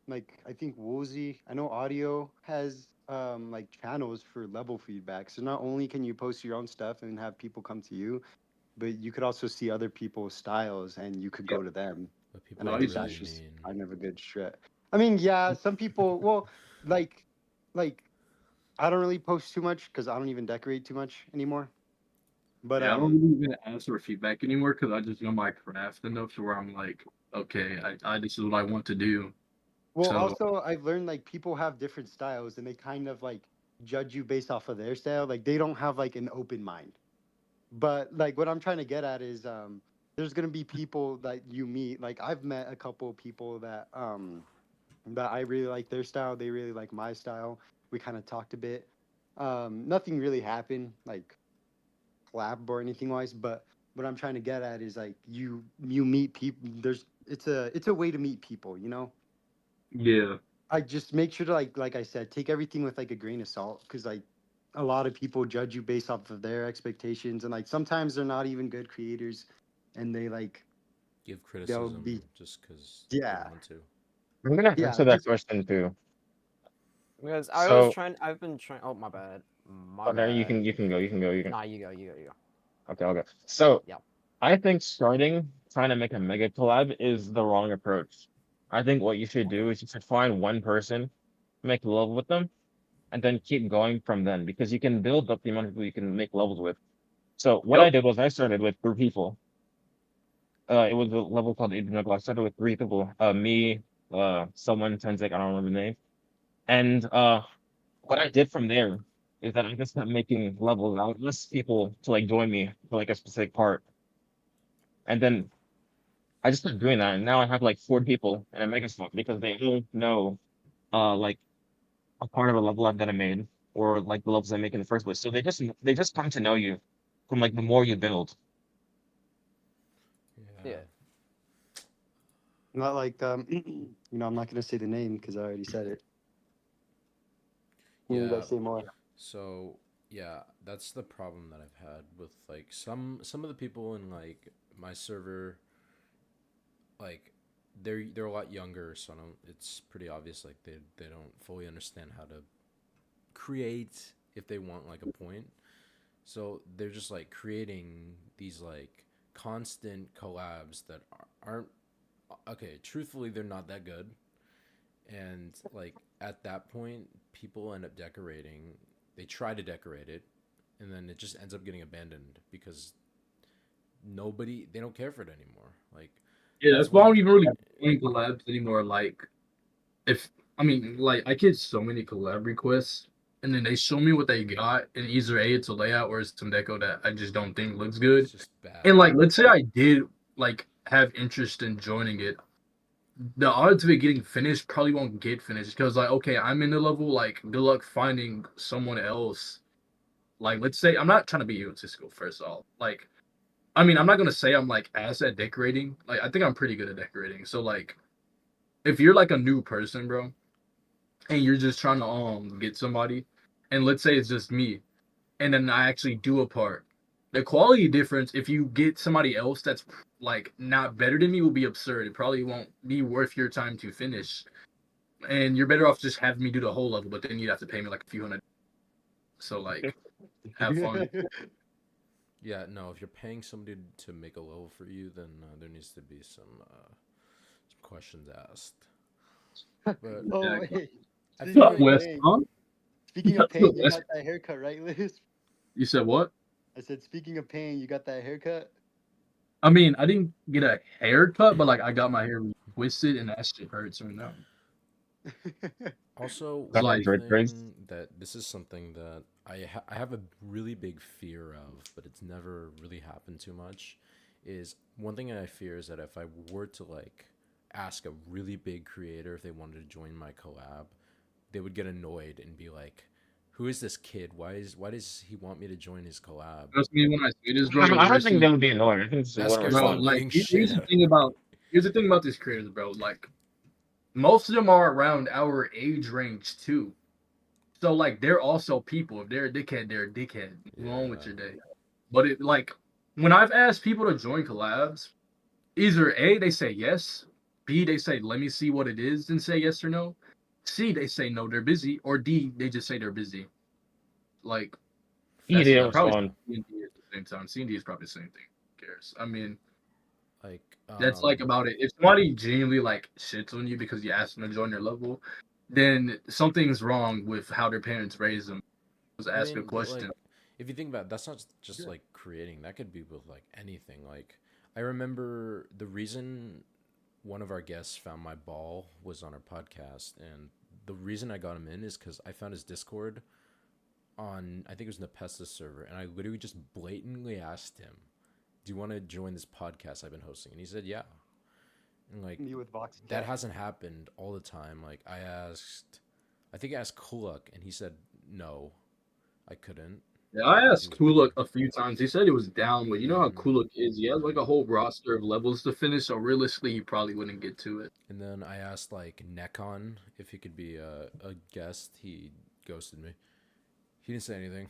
like I think Woolsey, I know Audio has like channels for level feedback. So not only can you post your own stuff and have people come to you, but you could also see other people's styles and you could yep. go to them. but And people I are think Nice. that's really just mean. kind of a good strat. I mean, yeah, some people well like like I don't really post too much because I don't even decorate too much anymore. But Yeah, I don't really even ask for feedback anymore because I just know my craft enough to where I'm like, okay, I this is what I want to do. well, So also I've learned like people have different styles and they kind of like judge you based off of their style. Like they don't have like an open mind. But like what I'm trying to get at is there's gonna be people that you meet. Like I've met a couple of people that I really like their style, they really like my style. We kind of talked a bit. Nothing really happened, like collab or anything wise, but what I'm trying to get at is like you meet people there's it's a way to meet people, you know? yeah, I just make sure to like I said, take everything with like a grain of salt because like a lot of people judge you based off of their expectations and like sometimes they're not even good creators and they like Give they'll criticism be just because they yeah want to. I'm gonna yeah answer that just question too. Because So, I've been trying. Oh, my bad. My oh, no, bad. you can go, you can go, you can. Nah, you go, you go, you go. Okay, okay. So, Yep. I think starting trying to make a mega collab is the wrong approach. I think what you should do is you should find one person, make love with them, and then keep going from then because you can build up the amount of people you can make levels with. So what I yep, did was I started with 3 people. It was a level called Internet. I started with 3 people. Me, someone Tenzek, I don't remember the name. And what I did from there is that I just kept making levels. I would list people to like join me for like a specific part. And then I just kept doing that. And now I have like 4 people in a mega slot because they all know like a part of a level up that I made or like the levels I make in the first place. So they just come to know you from like the more you build. Yeah. Yeah. not like you know I'm not gonna say the name because I already said it. Can you Yeah. guys say more? So yeah, that's the problem that I've had with like some of the people in like my server, like they're a lot younger, so I don't, it's pretty obvious like they don't fully understand how to create if they want like a point. So they're just like creating these like constant collabs that aren't okay. Truthfully, they're not that good, and like at that point, people end up decorating. They try to decorate it, and then it just ends up getting abandoned because nobody they don't care for it anymore. Like yeah. that's That's why I when don't even really doing collabs anymore. Like, if I mean, like, I get so many collab requests, and then they show me what they got, and either A, it's a layout, or it's some deco that I just don't think looks it's good. just And bad. like, let's say I did like have interest in joining it, the odds of it getting finished probably won't get finished because like, okay, I'm in the level. Like, good luck finding someone else. Like, let's say I'm not trying to be egotistical. First off, like, I mean, I'm not gonna say I'm like ass at decorating. Like, I think I'm pretty good at decorating. So like, if you're like a new person, bro, and you're just trying to get somebody, and let's say it's just me, and then I actually do a part, the quality difference if you get somebody else that's like not better than me will be absurd. It probably won't be worth your time to finish, and you're better off just having me do the whole level, but then you'd have to pay me like a few hundred. So like, have fun. Yeah, no. If you're paying somebody to make a level for you, then there needs to be some questions asked. But Oh Exactly. wait, I speaking feel Not of like West, paying, huh? speaking of Not paying, you West. got that haircut, right, Liz? You said what? I said, speaking of paying, you got that haircut. I mean, I didn't get a haircut, but like I got my hair twisted, and that shit hurts right now. Also, It's one like thing that this is something that I have a really big fear of, but it's never really happened too much. Is one thing I fear is that if I were to like ask a really big creator if they wanted to join my collab, they would get annoyed and be like, "Who is this kid? Why does he want me to join his collab?" trust me when I say this, bro. I When don't you're think they seeing, would be annoyed. I think it's That one scares the bro, response. like living shit out. here's the thing about these creators, bro. Like most of them are around our age range too. So like they're also people. If they're a dickhead, they're a dickhead. Move on with Yeah. your day. But it like when I've asked people to join collabs, either A, they say yes, B, they say let me see what it is and say yes or no. C, they say no, they're busy, or D, they just say they're busy. Like He that's didn't probably respond. C&D at the same time. C&D is probably the same thing. Who cares? I mean, Like, that's like about it. If somebody genuinely like shits on you because you asked them to join their level, then something's wrong with how their parents raised them. Was I ask a mean, but question. like, if you think about it, that's not just like creating. That could be with like anything. Like, I remember the reason one of our guests found my ball was on our podcast, and the reason I got him in is because I found his Discord on, I think it was in the Pestis server, and I literally just blatantly asked him, "Do you want to join this podcast I've been hosting?" And he said, "Yeah." And like, Me with Vox. that hasn't happened all the time. Like, I think I asked Kulak, and he said no, I couldn't. Yeah, I He asked was Kulak busy. a few times. He said it was down, but you know how Mhm. Kulak is. He has like a whole roster of levels to finish, so realistically, he probably wouldn't get to it. And then I asked like Nekon if he could be a guest. He ghosted me. He didn't say anything.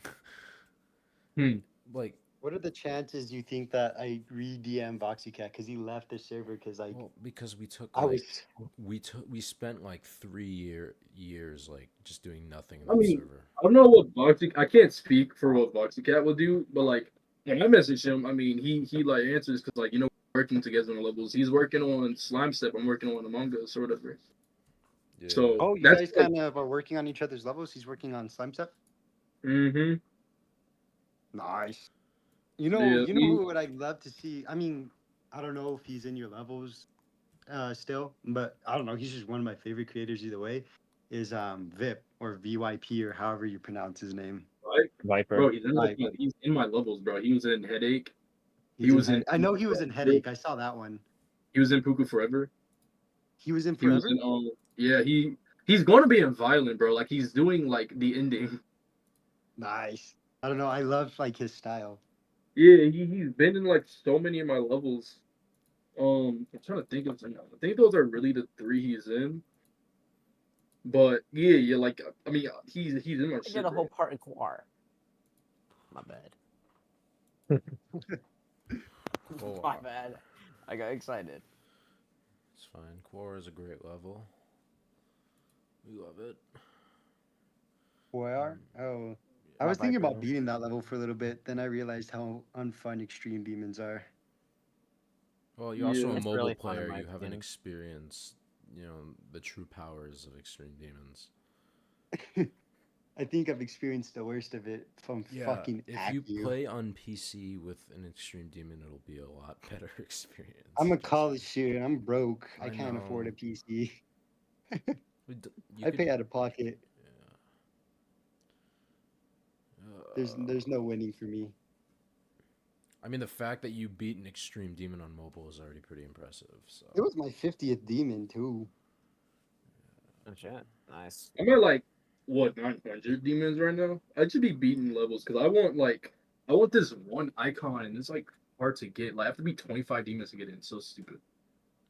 Hmm. Like, What are the chances you think that I re-DM VoxyCat because he left the server because like well, because we took I was like we spent like 3 years like just doing nothing in I that mean, server. I don't know what I can't speak for what Cat will do, but like when I message him, I mean, he like answers because like we're working together on levels. He's working on Slime Step. I'm working on Among Us or whatever. Yeah. So oh, you that's guys like, kind of are working on each other's levels. He's working on slime stuff. mm-hmm. Nice. Yeah, You know who would I love to see? I mean, I don't know if he's in your levels still, but I don't know. He's just one of my favorite creators either way. Is VIP or VYP or however you pronounce his name. right, Viper. bro. Like He's in my levels, bro. He was in Headache. He he's in was in head. I know he was in Forever. headache. I saw that one. He was in Puku Forever. He was in He was forever. in yeah, he's going to be in Violent, bro. Like he's doing like the ending. Nice. I don't know. I love like his style. Yeah, he's been in like so many of my levels. I'm trying to think of some. I think those are really the three he's in. But yeah, like I mean, he's in my I shit, did a whole bro. part in Quar. My bad. Quora. My bad. I got excited. It's fine. Quora is a great level. We love it. Where? Oh, I My was thinking Viper. about beating that level for a little bit. Then I realized how unfun extreme demons are. Well, you're also Yeah, a It's mobile really fun in player. my You haven't opinion. experienced, the true powers of extreme demons. I think I've experienced the worst of it from Yeah, fucking if at you you. play on PC with an extreme demon, it'll be a lot better experience. I'm a trust college me. student. I'm broke. I I can't afford a know. PC. You I could. pay out of pocket. Yeah. There's no winning for me. I mean, the fact that you beat an extreme demon on mobile is already pretty impressive. So. It was my 50th demon too. Oh shit. Nice. I'm at like what 900 demons right now. I should be beating levels because I want this one icon and it's like hard to get. Like I have to beat 25 demons to get in. It's so stupid.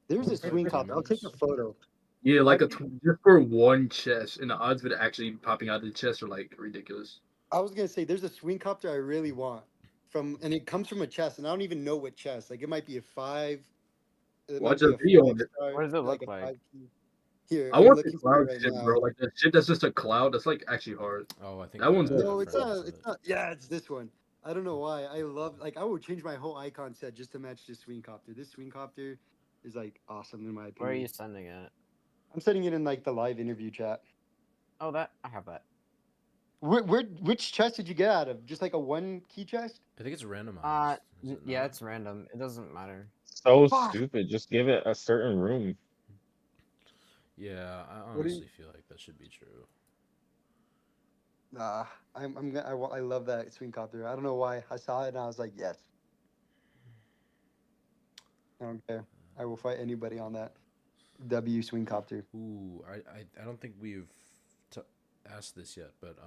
There's a 25 swing cop. I'll take a demons. photo. Yeah, like I, just for one chest, and the odds of it actually popping out of the chest are like ridiculous. I was gonna say there's a swing copter I really want and it comes from a chest, and I don't even know what chest. Like it might be a 5. It might Watch be a a video five on it. star, What does it like look a like? 5 key. Here, I I'm want the looking for cloud it right shit, bro. now. Like the shit that's just a cloud. That's like actually hard. Oh, I think That one's No, a it's friend not. has It's it. not. Yeah, it's this one. I don't know why. I love like I would change my whole icon set just to match this swing copter. This swing copter is like awesome in my Where are you opinion. sending it? I'm setting it in like the live interview chat. Oh, that I have that. Which chest did you get out of? Just like a one key chest? I think it's randomized. Is it Yeah, not? it's random. It doesn't matter. So Fuck. stupid. Just give it a certain room. Yeah, I What do you? honestly feel like that should be true. Nah, I love that swing copter. I don't know why. I saw it and I was like, yes. I don't care. I will fight anybody on that W swing copter. Ooh, I don't think we've t- asked this yet, but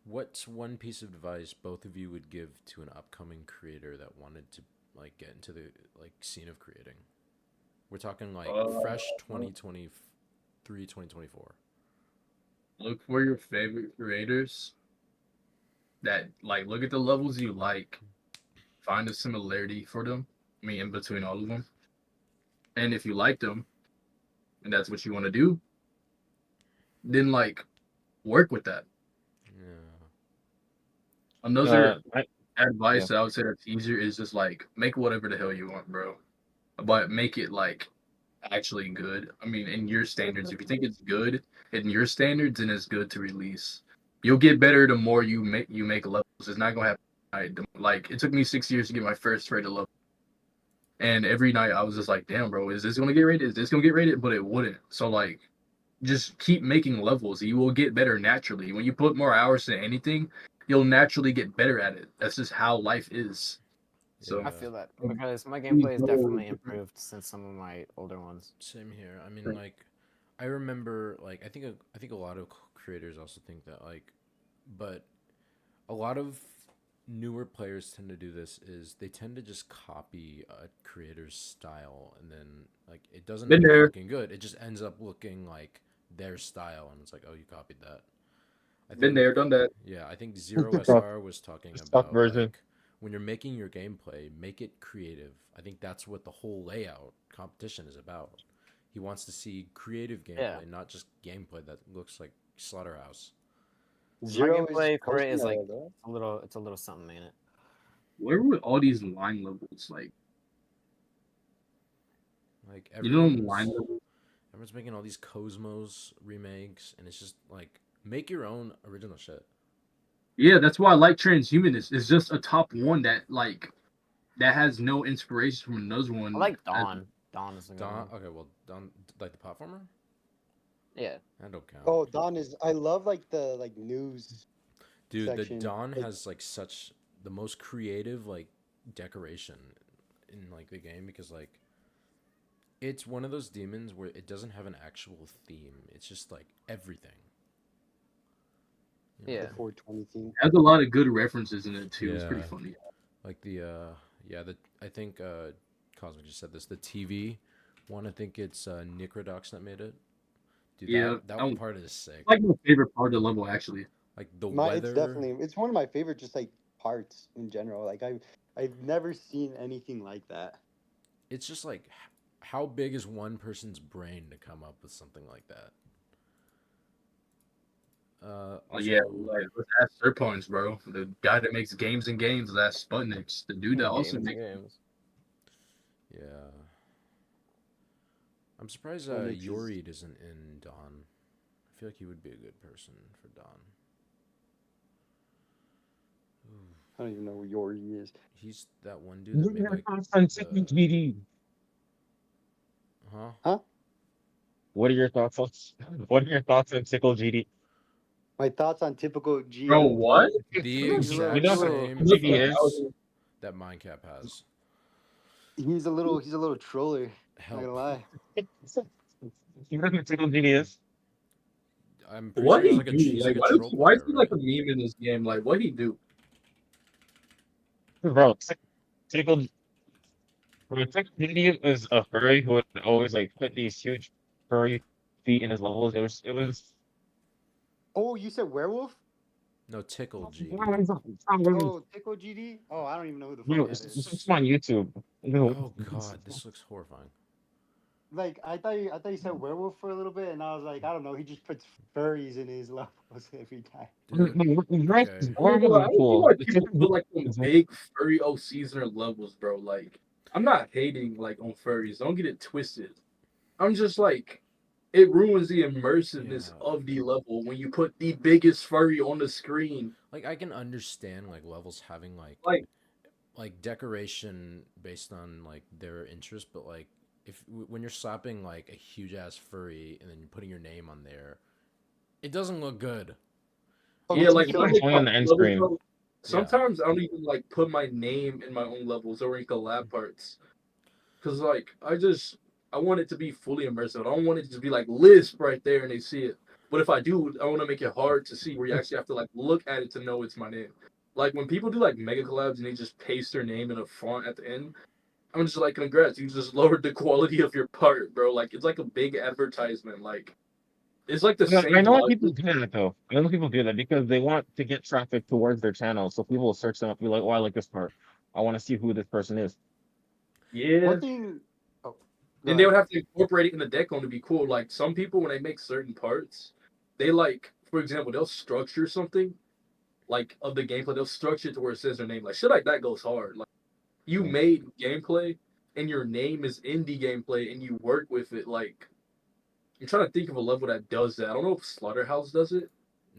what's one piece of advice both of you would give to an upcoming creator that wanted to like get into the like scene of creating? We're talking like Uh, fresh 2023, 2024. look for your favorite creators that like look at the levels you like, find a similarity for them. I mean, in between all of them, and if you like them and that's what you want to do, then like work with that. Yeah. Another I advice yeah. that I would say that's easier is just like make whatever the hell you want, bro. But make it like actually good. I mean, in your standards. If you think it's good in your standards, then it's good to release. You'll get better the more you make levels. It's not gonna happen overnight. Like it took me 6 years to get my first rated level, and every night I was just like, damn, bro, is this gonna get rated? Is this gonna get rated? But it wouldn't. So like, just keep making levels. You will get better naturally. When you put more hours to anything, you'll naturally get better at it. That's just how life is. So I Yeah. feel that because my gameplay is definitely improved since some of my older ones. Same here. I mean, like, I remember, like, I think a lot of creators also think that, like, but a lot of newer players tend to do this is they tend to just copy a creator's style, and then like it doesn't been end up there, looking good. It just ends up looking like their style, and it's like, oh, you copied that. I been think, there, done that. yeah, I think Zero Stock SR was talking stock about version. like when you're making your gameplay, make it creative. I think that's what the whole layout competition is about. He wants to see creative Yeah, gameplay, not just gameplay that looks like slaughterhouse. my Zero is gameplay for it hosting is that, like right? it's a little something in it. Where were all these line levels? Like, Like you know, line everyone's levels. everyone's making all these Cosmos remakes, and it's just like make your own original shit. Yeah, that's why I like Transhumanist. It's just a top one that like that has no inspiration from another I one. like Dawn. Dawn is a good Don, one. okay, well, Don, like the platformer, Yeah, that don't count, Oh, Don is. I love like the like news dude. The section. Don Like has like such the most creative like decoration in like the game because like it's one of those demons where it doesn't have an actual theme. It's just like everything. You yeah. the 420 thing. It has a lot of good references in it too. It's pretty Yeah, funny. like the yeah, the I think Cosmic just said this. The TV one, I think it's Nicrodox that made it. Dude, Yeah, that part is sick. like my favorite part of the level actually. Like the It's weather. definitely it's one of my favorite just like parts in general. Like I've never seen anything like that. It's just like how big is one person's brain to come up with something like that? Oh yeah, Also, like that's Serpons, bro. The guy that makes games and games. That's Sputniks. The dude that also Games, makes. games. yeah. I'm surprised Phoenix is Yorid isn't in Dawn. I feel like he would be a good person for Dawn. I don't even know who Yori is. He's that one dude that made like On the TypicalGMD. huh? Huh? What are your thoughts on what are your thoughts on TypicalGD? My thoughts on typical Bro, GMD. what? The He's a little, You exact know he's a what little, same TypicalGD is? thoughts that Mindcap has. he's a little troller. Not gonna Help. lie. You know what TypicalGD is? I'm pretty What sure he do? he's Like, like a troll why is player, he like right? a meme in this game? Like, what he do? Bro, Tickle bro, TypicalGD is a furry who would always like put these huge furry feet in his levels. It was Oh, you said werewolf? No, Tickle GD. Oh, Tickle GD? Oh, I don't even know who the fuck Bro, that is. it's on YouTube. Oh god, this looks horrifying. Like I thought you said werewolf for a little bit, and I was like, I don't know. He just puts furries in his levels every time. Dude, Right, okay. I don't know, I don't know cool. why people put like some big furry OCs in their levels, bro. Like, I'm not hating like on furries. Don't get it twisted. I'm just like, it ruins the immersiveness Yeah. of the level when you put the biggest furry on the screen. Like I can understand like levels having like Like, decoration based on like their interest, but like when you're slapping like a huge ass furry and then you're putting your name on there, it doesn't look good. Okay, Yeah, like It's when I so like make showing my on the own end levels, screen. bro, sometimes I don't even like put my name in my own levels or in collab parts. Cause like I want it to be fully immersive. I don't want it to be like Lisp right there and they see it. But if I do, I want to make it hard to see where you actually have to like look at it to know it's my name. Like when people do like mega collabs and they just paste their name in a font at the end, I'm just like, congrats, you just lowered the quality of your part, bro. Like it's like a big advertisement. Like it's like the Yeah, I same know why people logic. do that though. I know people do that because they want to get traffic towards their channel. So people will search them up and be like, "Oh, I like this part. I want to see who this person is." Yeah. one thing. Oh, go And they ahead. would have to incorporate it in the deco to be cool. Like some people, when they make certain parts, they like, for example, they'll structure something like of the gameplay. They'll structure it to where it says their name. Like shit like that goes hard. Like you Yeah. made gameplay and your name is in the gameplay and you work with it. Like I'm trying to think of a level that does that. I don't know if Slaughterhouse does it.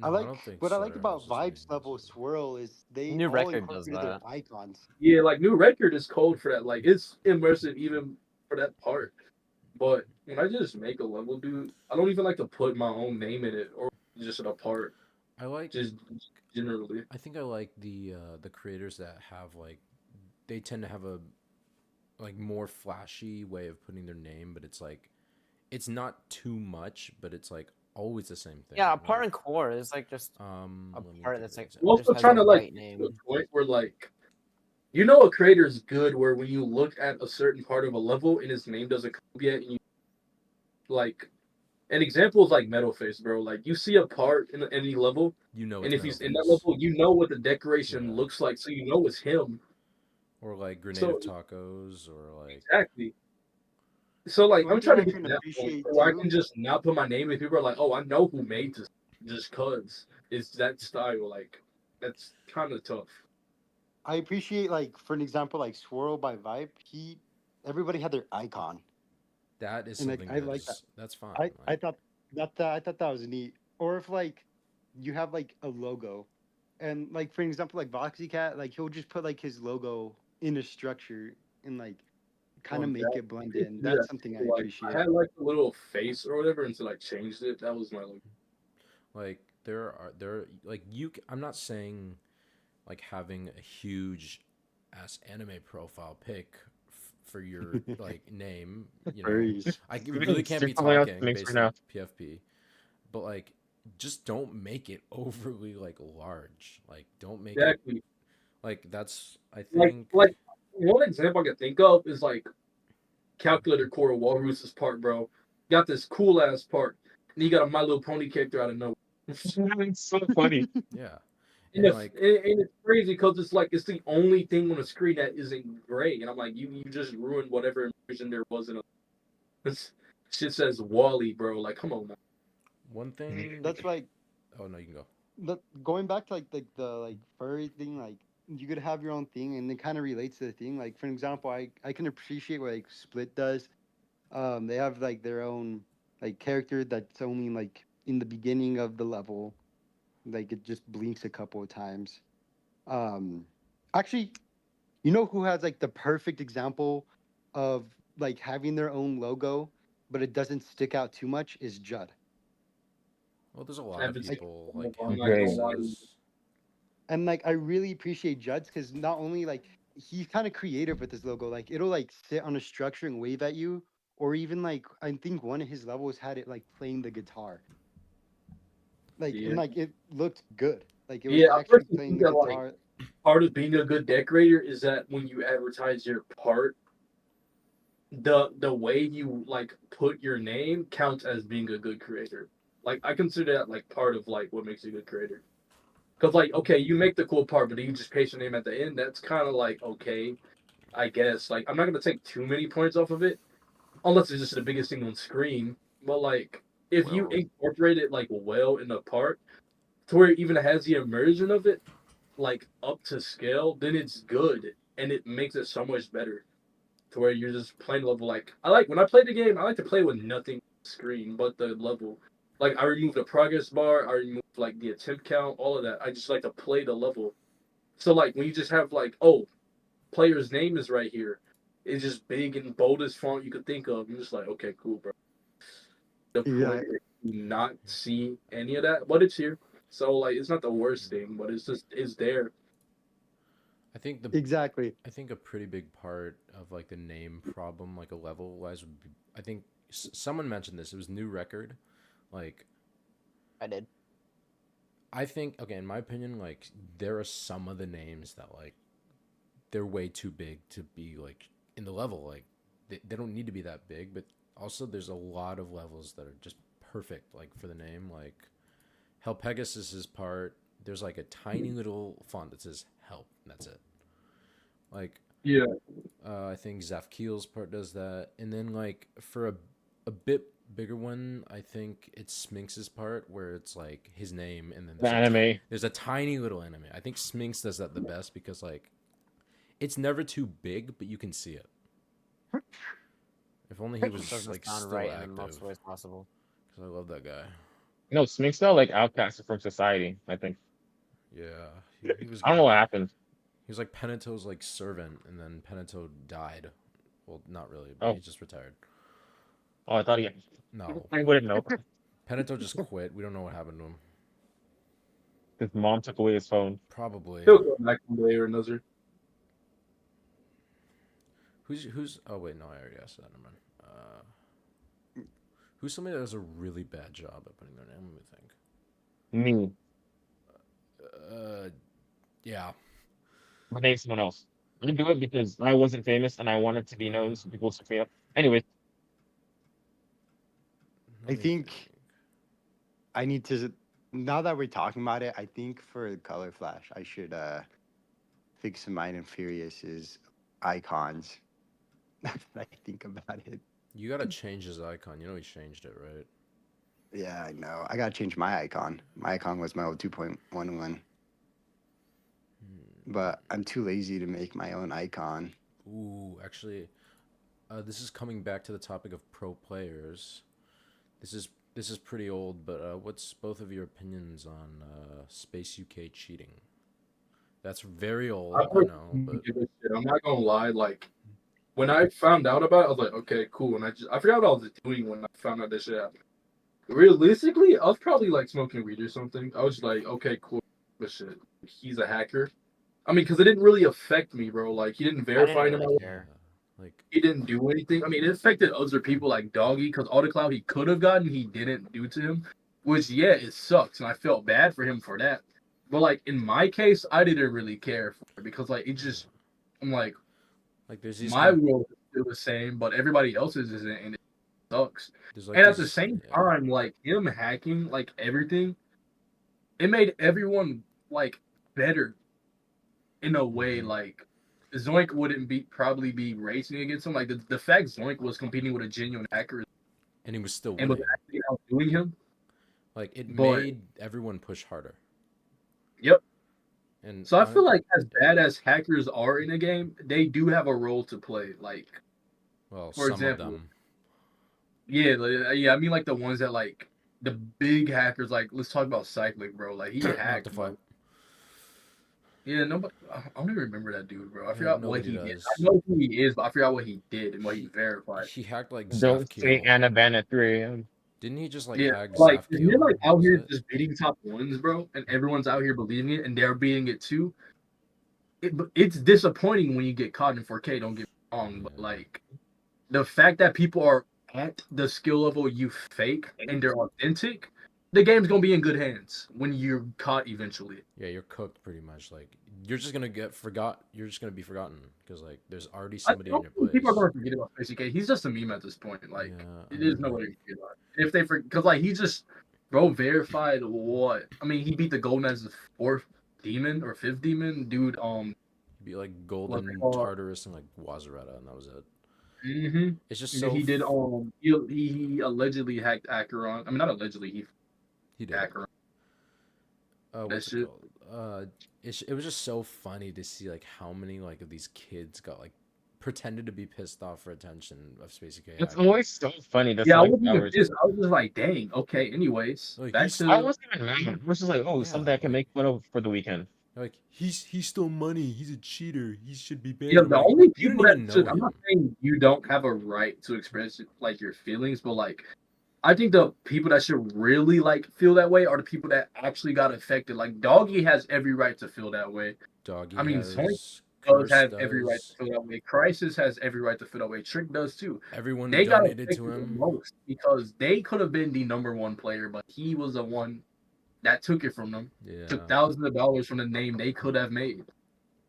I No, I like don't think what I like about Slaughterhouse's name Vibes does level it. Swirl is they New all record does incorporated their that. icons. Yeah, like New Record is code for that. Like it's immersive even for that part. But when I just make a level, dude, I don't even like to put my own name in it or just in a part. I like. Just generally. I think I like the creators that have like they tend to have a like more flashy way of putting their name, but it's like it's not too much, but it's like always the same thing. Yeah, a part Like, in core is like just a let me part give that's you an like I'm example. just also has a trying to like white get to name. a point where like you know a creator is good where when you look at a certain part of a level and his name doesn't come up yet and you like an example is like Metal Face, bro. Like you see a part in any level, You know and it's if Metal he's in that Face. level, you know what the decoration Yeah. looks like, so you know it's him. Or like Grenade So of Tacos, or like exactly. So like One I'm thing trying to I get can to that point appreciate where I can too. just not put my name in. People are like, "Oh, I know who made this," just cause it's that style. Like that's kind of tough. I appreciate like for an example like Swirl by Vibe. Everybody had their icon, that is and like something I good. like that. That's fine. I Like thought I thought that was neat. Or if like you have like a logo, and like for example like Voxy Cat, like he'll just put like his logo in a structure and like kind of That make it blend I used in. to do That's that something I too. Like I appreciate. had like a little face or whatever, and so like changed it. That was my like. like there like I'm not saying like having a huge ass anime profile pic for your like name, you know. Furries. Really can't You're be probably out the talking mix right based on now. PFP, but like just don't make it overly like large. Like don't make it Exactly. like that's I Like think like one example I can think of is like Calculator Core Walrus's part, bro. Got this cool ass part, and you got a My Little Pony character out of nowhere. It's so funny. yeah. And, And if, like and it's crazy because it's like it's the only thing on the screen that isn't gray, and I'm like, you just ruined whatever immersion there was in a. This shit says Wally, bro. Like, come on, man. one thing. That's like Oh no, you can go. going back to like the like furry thing. Like you could have your own thing, and it kind of relates to the thing. Like for example, I can appreciate what like Split does. They have like their own like character that's only like in the beginning of the level. Like it just blinks a couple of times. Um, Actually, you know who has like the perfect example of like having their own logo, but it doesn't stick out too much is Judd. Well, there's a lot of I've been Like people saying, like I'm him not gonna Great. lie to you. faces. and like I really appreciate Judd's because not only like he's kind of creative with his logo, like it'll like sit on a structure and wave at you, or even like I think one of his levels had it like playing the guitar, like Yeah, and like it looked good, like it was yeah. I actually personally playing think the that like guitar. part of being a good decorator is that when you advertise your part, the way you like put your name counts as being a good creator. Like I consider that like part of like what makes you a good creator. Cause like okay, you make the cool part, but then you just paste your name at the end. That's kind of like okay, I guess. Like I'm not gonna take too many points off of it, unless it's just the biggest thing on screen. But like if you Well, incorporate it like well in the part, to where it even has the immersion of it like up to scale, then it's good and it makes it so much better. To where you're just playing level like I like when I play the game, I like to play with nothing on the screen but the level. Like I remove the progress bar, I remove like the attempt count, all of that. I just like to play the level. So like when you just have like, oh, player's name is right here. It's just big and boldest font you could think of. You're just like, okay, cool, bro. The Yeah. point is to not see any of that, but it's here. So like, it's not the worst thing, but it's there. I think Exactly. I think a pretty big part of like the name problem, like a level wise, would be. I think someone mentioned this. It was New Record. Like, I did. I think, okay, in my opinion, like there are some of the names that like they're way too big to be like in the level. Like they don't need to be that big, but also there's a lot of levels that are just perfect, like for the name. Like Hell Pegasus's part, there's like a tiny little font that says help. And that's it. Like Yeah. I think Zaf Keel's part does that, and then like for a bit bigger one, I think it's Sminx's part where it's like his name and then The anime. there's a tiny little anime. I think Sminx does that the best because like it's never too big, but you can see it. If only he was Doesn't like sound still right in the active, most ways possible. because I love that guy. No, Sminx though, like outcasted from society. I think. Yeah, he was. I don't know what happened. He was like Penito's like servant, and then Penito died. Well, not really, but Oh. he just retired. Oh, I thought he. No, I wouldn't know. Penito just quit. We don't know what happened to him. His mom took away his phone. Probably. He'll go back one way or another. Who's? Oh wait, no, I already asked that. Never mind. Who's somebody that does a really bad job at putting their name? Let me think. Me. Yeah. My name's someone else. I didn't do it because I wasn't famous and I wanted to be known so people would me up. Anyway, I think I need to. Now that we're talking about it, I think for Color Flash, I should fix some Mind and Furious's icons. I think about it. You gotta change his icon. You know he changed it, right? Yeah, I know. I gotta change my icon. My icon was my old 2.11. But I'm too lazy to make my own icon. Ooh, actually, this is coming back to the topic of pro players. This is pretty old, but what's both of your opinions on Space UK cheating? That's very old, I know, but I'm not gonna lie. Like when I found out about it, I was like, okay, cool. And I forgot what I was doing when I found out this shit happened. Realistically, I was probably like smoking weed or something. I was like, okay, cool. But shit, he's a hacker. I mean, because it didn't really affect me, bro. Like he didn't verify him. like He didn't do anything. I mean, it affected other people like Doggy because all the clout he could have gotten, he didn't do to him. Which, yeah, it sucks, and I felt bad for him for that. But like in my case, I didn't really care for it because like it just, I'm like there's these my world is still the same, but everybody else's isn't, and it sucks. like And at the same time, like him hacking like everything, it made everyone like better in a way. Like Zoink wouldn't probably be racing against him. Like the fact Zoink was competing with a genuine hacker and he was still and was winning. actually outdoing him. Like it But- made everyone push harder. Yep. And So I feel like as bad as hackers are in a game, they do have a role to play. Like, well, for some example, of them. yeah, I mean like the ones that like the big hackers. Like let's talk about Cyclic, bro. Like he hacked. Noctify. Bro. Yeah, nobody. I don't even remember that dude, bro. I forgot what he nobody did. does. I know who he is, but I forgot what he did and what he verified. He hacked like don't Zaf say Keel. Anaban at 3 a.m. Didn't he just like Yeah, hack like Zaf you're Keel? like out Was here it? just beating top ones, bro, and everyone's out here believing it, and they're beating it too. It's disappointing when you get caught in 4K. Don't get me wrong, but like the fact that people are at the skill level you fake and they're authentic, the game's gonna be in good hands when you're caught eventually. Yeah, you're cooked pretty much. Like you're just gonna get forgot. You're just gonna be forgotten because like there's already somebody in your place. People are gonna forget about Space UK. He's just a meme at this point. Like Yeah, it is no way to forget about it. If they because like he just verified what? I mean, he beat the Golden as the 4th demon or 5th demon, dude. He'd be like Golden, Tartarus, and like Wazaretta, and that was it. Mm-hmm. It's just so he did he allegedly hacked Acheron. I mean, not allegedly, he did. Acheron. What's it called? It was just so funny to see like how many like of these kids got like pretended to be pissed off for attention of Space UK. It's always so funny. Yeah, I wasn't even pissed. I was just like, dang, okay. Anyways, Like, I wasn't even mad. I was just like, oh, Yeah, something I can make fun of for the weekend. Like he stole money. He's a cheater. He should be banned. Yeah, I'm the like, only you don't people that even know should, I'm him. not saying you don't have a right to express like your feelings, but like I think the people that should really like feel that way are the people that actually got affected. Like Doggy has every right to feel that way. I Doggy mean, Sonic has, does Curse have every right to does. feel that way. Crisis has every right to feel that way. Trick does too. Everyone They got donated to affected the him. most because they could have been the number one player, but he was the one that took it from them. Yeah. Took thousands of dollars from the name they could have made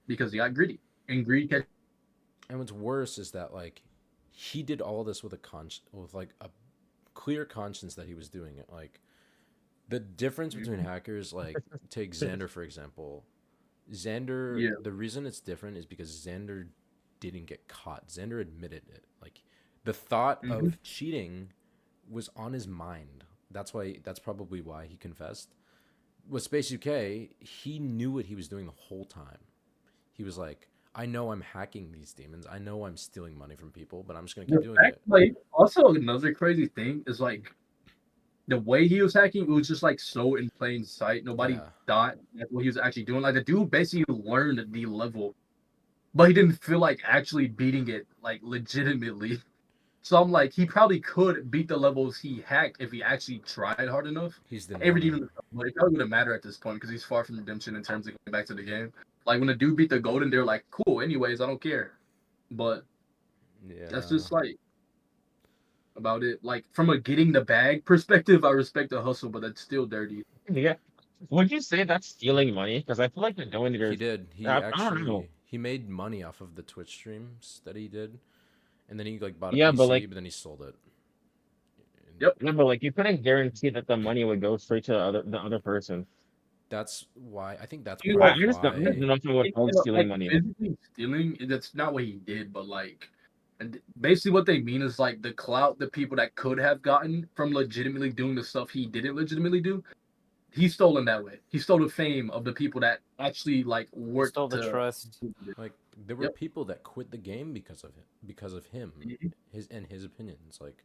because he got greedy. And greed catch. And what's worse is that like he did all this with with like a clear conscience that he was doing it. Like the difference between hackers, like take Xander for example. Xander, Yeah. the reason it's different is because Xander didn't get caught. Xander admitted it. Like the thought Mhm. of cheating was on his mind. That's probably why he confessed. With Space UK, he knew what he was doing the whole time. He was like, I know I'm hacking these demons. I know I'm stealing money from people, but I'm just gonna keep The doing fact, it. like, also another crazy thing is like the way he was hacking, it was just like so in plain sight. Nobody Yeah. thought that's what he was actually doing. Like the dude basically learned the level, but he didn't feel like actually beating it like legitimately. So I'm like, he probably could beat the levels he hacked if he actually tried hard enough. He's didn't want Everything, to. but it probably wouldn't matter at this point because he's far from redemption in terms of getting back to the game. Like when the dude beat the golden, they're like, cool. Anyways, I don't care. But Yeah. that's just like about it. Like from a getting the bag perspective, I respect the hustle, but that's still dirty. Yeah. Would you say that's stealing money? Because I feel like the He donators. did. He I don't know. actually he made money off of the Twitch streams that he did, and then he like bought a Yeah, but PC, like, but then he sold it. And Yep. yeah, but like, you couldn't guarantee that the money would go straight to the other person. that's why I think that's You part I of I just don't, I just why. don't know what called stealing like money. physically stealing, that's not what he did, but like, and basically what they mean is like the clout, the people that could have gotten from legitimately doing the stuff he didn't legitimately do, he's stolen that way. He stole the fame of the people that actually like worked Stole the to. trust. Like there were Yep. people that quit the game because of him, Mhm. his opinions. Like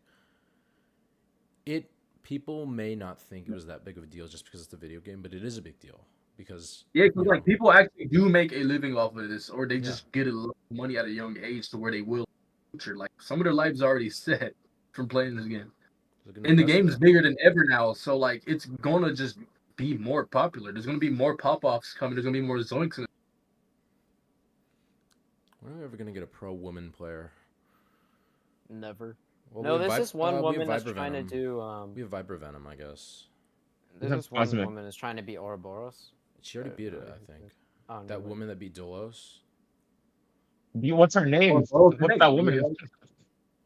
it, people may not think it was that big of a deal just because it's a video game, but it is a big deal because Yeah, because you like know, people actually do make a living off of this, or they yeah, just get a lot of money at a young age to where they will in the future. Like some of their lives already set from playing this game. it's like an And the game is investment. bigger than ever now, so like it's gonna just be more popular. There's gonna be more pop-offs coming. There's gonna be more zoinks. When are we ever gonna get a pro woman player? Never. Well, No, there's this one we have woman that's Viper trying to Venom. do. We have Viper Venom, I guess. There's That's this one cosmic. woman that's trying to beat Ouroboros. She already I beat don't it, know I who think. it is. Oh, That never. woman that beat Dolos. What's her name? Oh, What's that woman?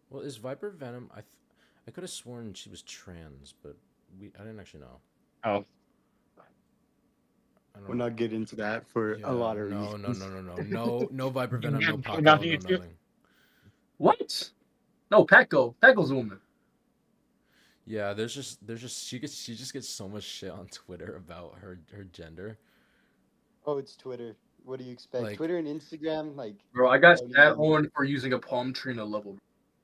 Well, is Viper Venom? I could have sworn she was trans, but I didn't actually know. Oh, I don't We'll know. not get into that for Yeah, a lot of no, reasons. no Viper Venom, no Paco, Now no you too. nothing. What? No, Paco. Paco's a woman. Yeah, there's just she just gets so much shit on Twitter about her gender. Oh, it's Twitter. What do you expect? Like Twitter and Instagram, like Bro, I got already stat done. on for using a palm tree in a level.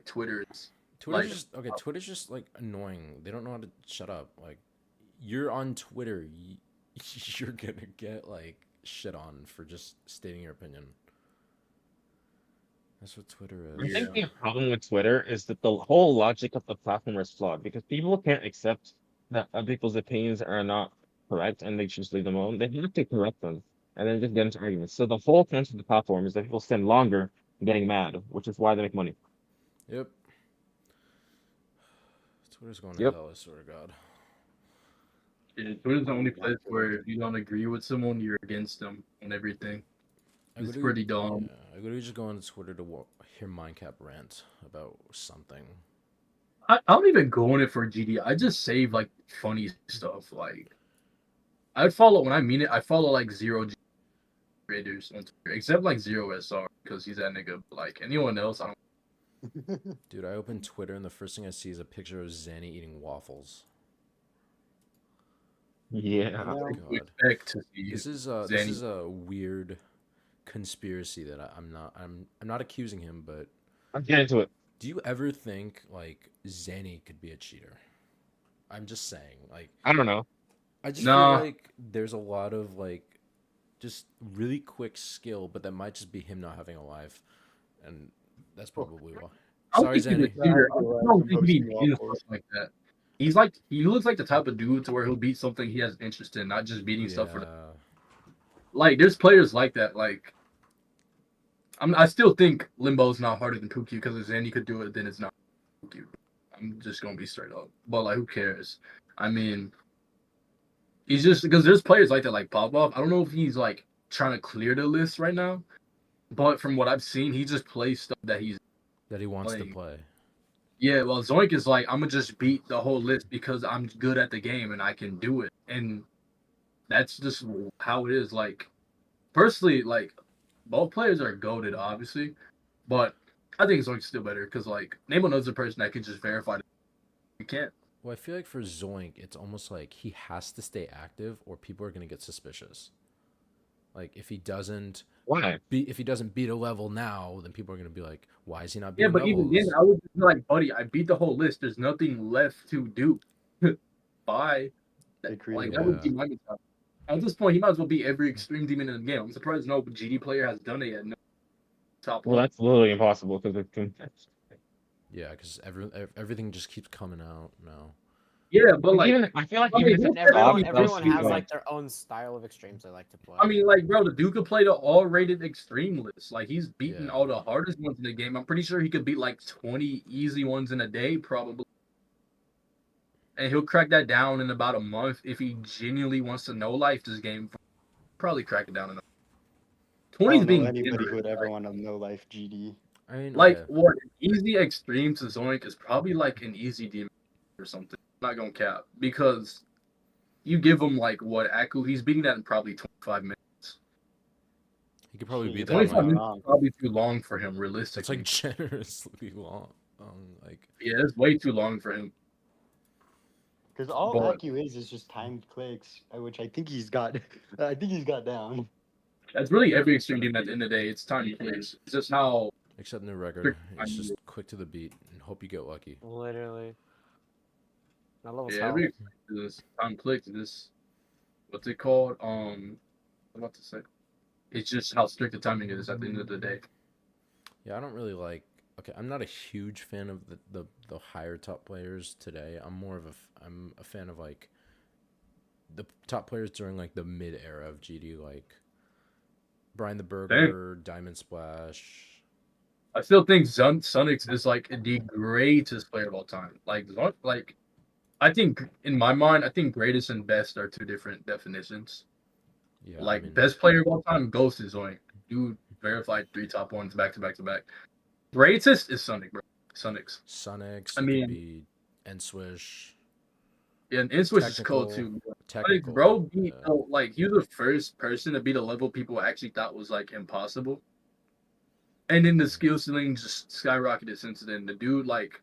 Twitter is Twitter's like just okay. Twitter's just like annoying. They don't know how to shut up. Like you're on Twitter, you're gonna get like shit on for just stating your opinion. That's what Twitter I is. think the problem with Twitter is that the whole logic of the platform is flawed because people can't accept that other people's opinions are not correct and they just leave them alone. They have to correct them and then just get into arguments. So the whole concept of the platform is that people spend longer getting mad, which is why they make money. Yep. Twitter's going to Yep. hell. I swear to God. yeah, Twitter's the only place where if you don't agree with someone, you're against them on everything. It's pretty dumb. Yeah, I literally just go on Twitter to hear Mindcap rant about something. I don't even go on it for GD. I just save like funny stuff. Like I'd follow when I mean it. I follow like zero G creators on Twitter, except like Zero SR because he's that nigga. But, like anyone else, I don't. Dude, I open Twitter and the first thing I see is a picture of Zanny eating waffles. Yeah. Oh my I God. expect to see This is a weird conspiracy that I'm not accusing him, but I'm getting into it. do you ever think like Zanny could be a cheater? I'm just saying, like I don't know. I just Nah. feel like there's a lot of like just really quick skill, but that might just be him not having a life, and that's probably why. I don't Sorry, think he's a Zanny. cheater. Nah, I don't I'm think he posting you beat off. stuff like that. He's like he looks like the type of dude to where he'll beat something he has interest in, not just beating stuff for. Yeah, Like there's players like that. Like I still think Limbo's not harder than Pookie because if Zanny could do it, then it's not Pookie. I'm just gonna be straight up. But like, who cares? I mean, he's just because there's players like that, like Popov. I don't know if he's like trying to clear the list right now, but from what I've seen, he just plays stuff that he's that he wants to playing. play. Yeah, well, Zoink is like, I'm gonna just beat the whole list because I'm good at the game and I can do it, and that's just how it is. Like, personally, like, both players are goated, obviously, but I think Zoink's still better because, like, name another person that can just verify that you can't. Well, I feel like for Zoink, it's almost like he has to stay active, or people are gonna get suspicious. Like if he doesn't Why? beat a level now, then people are gonna be like, why is he not Yeah, beating but even then, levels? I would just be like, buddy, I beat the whole list. There's nothing left to do. Bye. They created Like, that would be Yeah. my mentality. At this point, he might as well be every extreme demon in the game. I'm surprised no GD player has done it yet. No top Well, one. that's literally impossible because Yeah, because everything just keeps coming out now. Yeah, but like, even I feel like I even mean, if he'll it's And top, definitely everyone they'll has still- like their own style of extremes they like to play. I mean, like, bro, the dude could play the all-rated extreme list. Like, he's beaten Yeah. all the hardest ones in the game. I'm pretty sure he could beat like 20 easy ones in a day, probably. And he'll crack that down in about a month if he genuinely wants to know life this game. Probably crack it down in a I 20 is don't know being anybody generous. who would ever want to know life GD. I mean, Like, okay. what? Easy extreme to Zoink is probably like an easy demon or something. I'm not gonna cap. Because you give him like what Aku, he's beating that in probably 25 minutes. He could probably Shit, beat you're that in 25 like probably minutes wrong. is probably too long for him, that's realistically. like generously long. Like Yeah, it's way too long for him. Because all But Acu is just timed clicks, which I think he's got. I think he's got down. that's really every extreme demon at the end of the day. It's time plays. It's just how except new record, quick it's time just you- quick to the beat and hope you get lucky. Literally. That level's yeah, hell. every extreme is time click. This what's it called? I'm about to say. It's just how strict the timing is at the end of the day. Yeah, I don't really like. Okay, I'm not a huge fan of the higher top players today. I'm a fan of like the top players during like the mid era of GD, like Brian the Burger, Diamond Splash. I still think Sunix is like the greatest player of all time. Like I think in my mind, I think greatest and best are two different definitions. Yeah, Like I mean, best player of all time, Ghost is Zoink. Dude verified 3 top ones back to back to back. Greatest is Sonic, bro. Sonic's. Sonics. I It mean- could be and Swish. Yeah, and Inswitch is cool Technical. too. Like, Technical. bro, beat yeah. like he was the first person to beat a level people actually thought was like impossible. And then the skill ceiling just skyrocketed since then. The dude, like,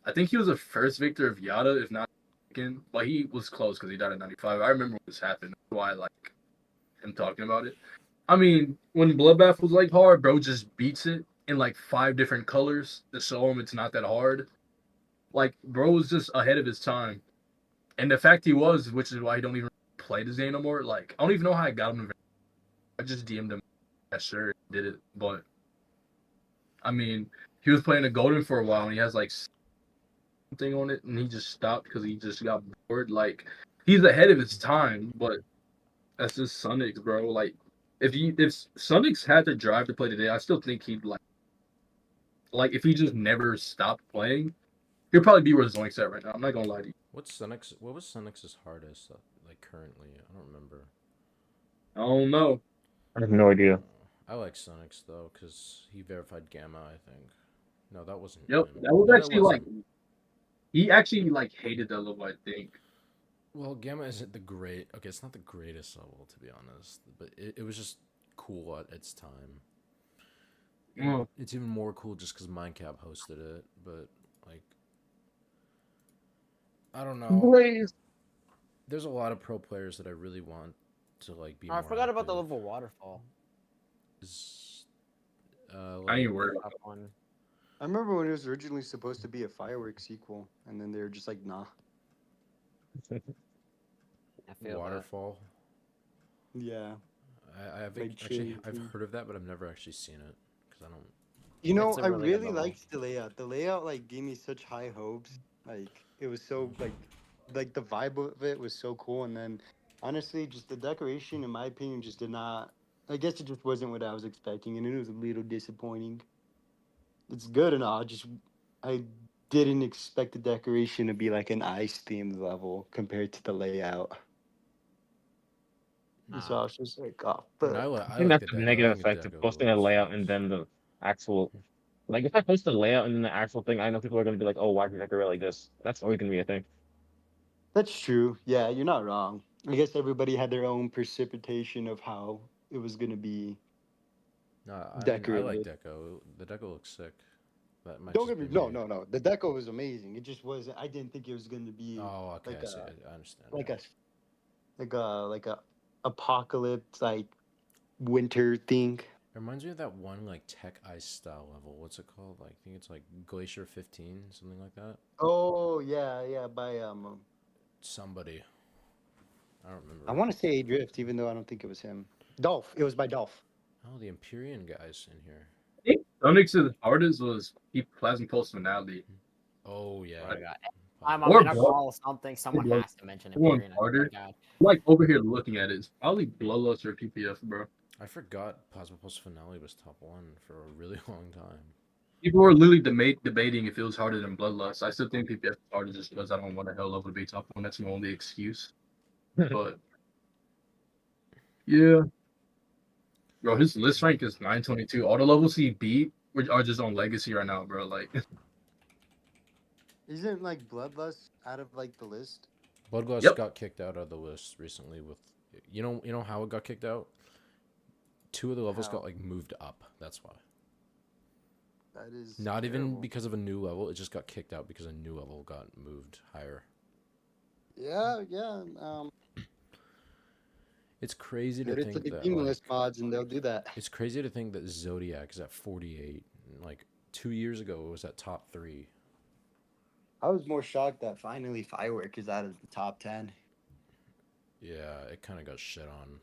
I think he was the first victor of Yada, if not again. But he was close because he died at 95. I remember when this happened. That's why I like him talking about it. I mean, when Bloodbath was like hard, bro just beats it in like 5 different colors to show him it's not that hard. Like, bro was just ahead of his time. And the fact he was, which is why he don't even play this game no more. Like, I don't even know how I got him. I just DM'd him. Yeah, sure, did it. But, I mean, he was playing a Golden for a while, and he has, like, something on it, and he just stopped because he just got bored. Like, he's ahead of his time, but that's just Sunix, bro. Like, if Sunix had the drive to play today, I still think he'd, like, if he just never stopped playing, he'll probably be where Zoink's at right now. I'm not gonna lie to you. What was Sonic's hardest like currently? I don't remember. I don't know. I have no idea. I like Sonic's though because he verified Gamma. I think. No, that wasn't. Yep, him. that was No, actually like wasn't. he actually like hated that level. I think. Well, Gamma isn't the great. Okay, it's not the greatest level to be honest, but it was just cool at its time. Oh. It's even more cool just because Mindcap hosted it, but like, I don't know. Blaze. There's a lot of pro players that I really want to like be. Oh, I more forgot about the active. level waterfall. Is, I like, ain't worried. Top one. I remember when it was originally supposed to be a fireworks sequel, and then they were just like, nah. I feel that. waterfall. Yeah. I've Like actually I've changing. heard of that, but I've never actually seen it because I don't. You know, It's a I really good really level. liked the layout. The layout like gave me such high hopes. Like it was so like the vibe of it was so cool. And then honestly, just the decoration, in my opinion, just did not. I guess it just wasn't what I was expecting, and it was a little disappointing. It's good and all. Just I didn't expect the decoration to be like an ice themed level compared to the layout. And so I was just like, oh, I mean, fuck. I I think like that's the the deco. I negative think the effect of deco posting a looks layout and nice. then the actual. Like if I post the layout and then the actual thing, I know people are gonna be like, "Oh, why did you decorate like this?" That's always gonna be a thing. That's true. Yeah, you're not wrong. I guess everybody had their own precipitation of how it was gonna be No, I mean I like decorated. deco. The deco looks sick. That might Don't just get be me no, me. no, no. The deco was amazing. It just wasn't. I didn't think it was gonna be Oh, okay. like I see. a I understand. like Yeah. a like a apocalypse like winter thing. It reminds me of that one like tech ice style level. What's it called? Like I think it's like Glacier 15, something like that. Oh yeah, yeah. By Somebody. I don't I remember. want to say Adrift, even though I don't think it was him. Dolph. It was by Dolph. Oh, the Empyrean guys in here. I think Onyx's hardest was keep Plasma Pulse Finale. Oh yeah. Oh Right? my god. Probably. I'm Or in a Blood. call something. Someone Blood. has to mention Everyone's Imperium. I swear harder. to God. Like over here looking at it, it's probably Bloodlust or PPF, bro. I forgot Plasma Pulse Finale was top one for a really long time. People were literally debating if it was harder than Bloodlust. I still think PPF is harder just because I don't want a hell level to be top one. That's my only excuse. But yeah, bro, his list rank is 922. All the levels he beat are just on Legacy right now, bro. Like, Isn't like Bloodlust out of like the list? Bloodlust yep. got kicked out of the list recently with you know how it got kicked out? Two of the levels got How? like moved up. That's why. That is Not even terrible. because of a new level, it just got kicked out because a new level got moved higher. Yeah, yeah. It's crazy to Get it to think the that game like list mods, and they'll do that. it's crazy to think that Zodiac is at 48. Like 2 years ago it was at top 3. I was more shocked that finally Firework is out of the top 10. Yeah, it kind of got shit on.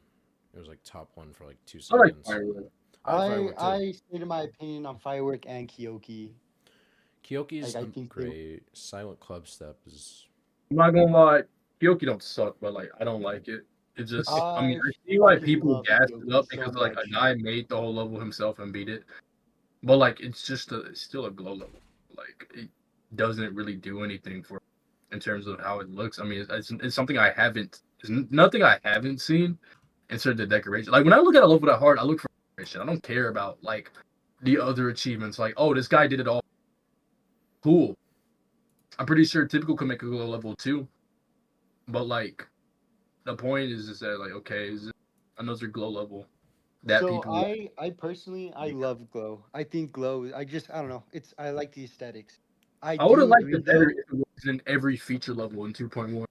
It was like top 1 for like 2 I like seconds. Firework. I like Firework too. I stated my opinion on Firework and Kyoki. Kyoki's Like I think they, great. Silent Club Step is I'm not gonna lie, Kyoki don't suck, but like I don't like it. It just, I mean, I I see why fucking people love gas it Kyoki up so because like a much. guy made the whole level himself and beat it. But like it's just it's still a glow level. Like it doesn't really do anything for in terms of how it looks. I mean, it's something I haven't. It's nothing I haven't seen instead of the decoration. Like when I look at a level that hard, I look for decoration. I don't care about like the other achievements. Like, oh, this guy did it all. Cool. I'm pretty sure typical can make a glow level too. But like the point is that like okay, is another glow level that So people like. I personally I love Glow. I think Glow. I don't know. It's I like the aesthetics. I I would have do liked agree it better though. if it was in every feature level in 2.1.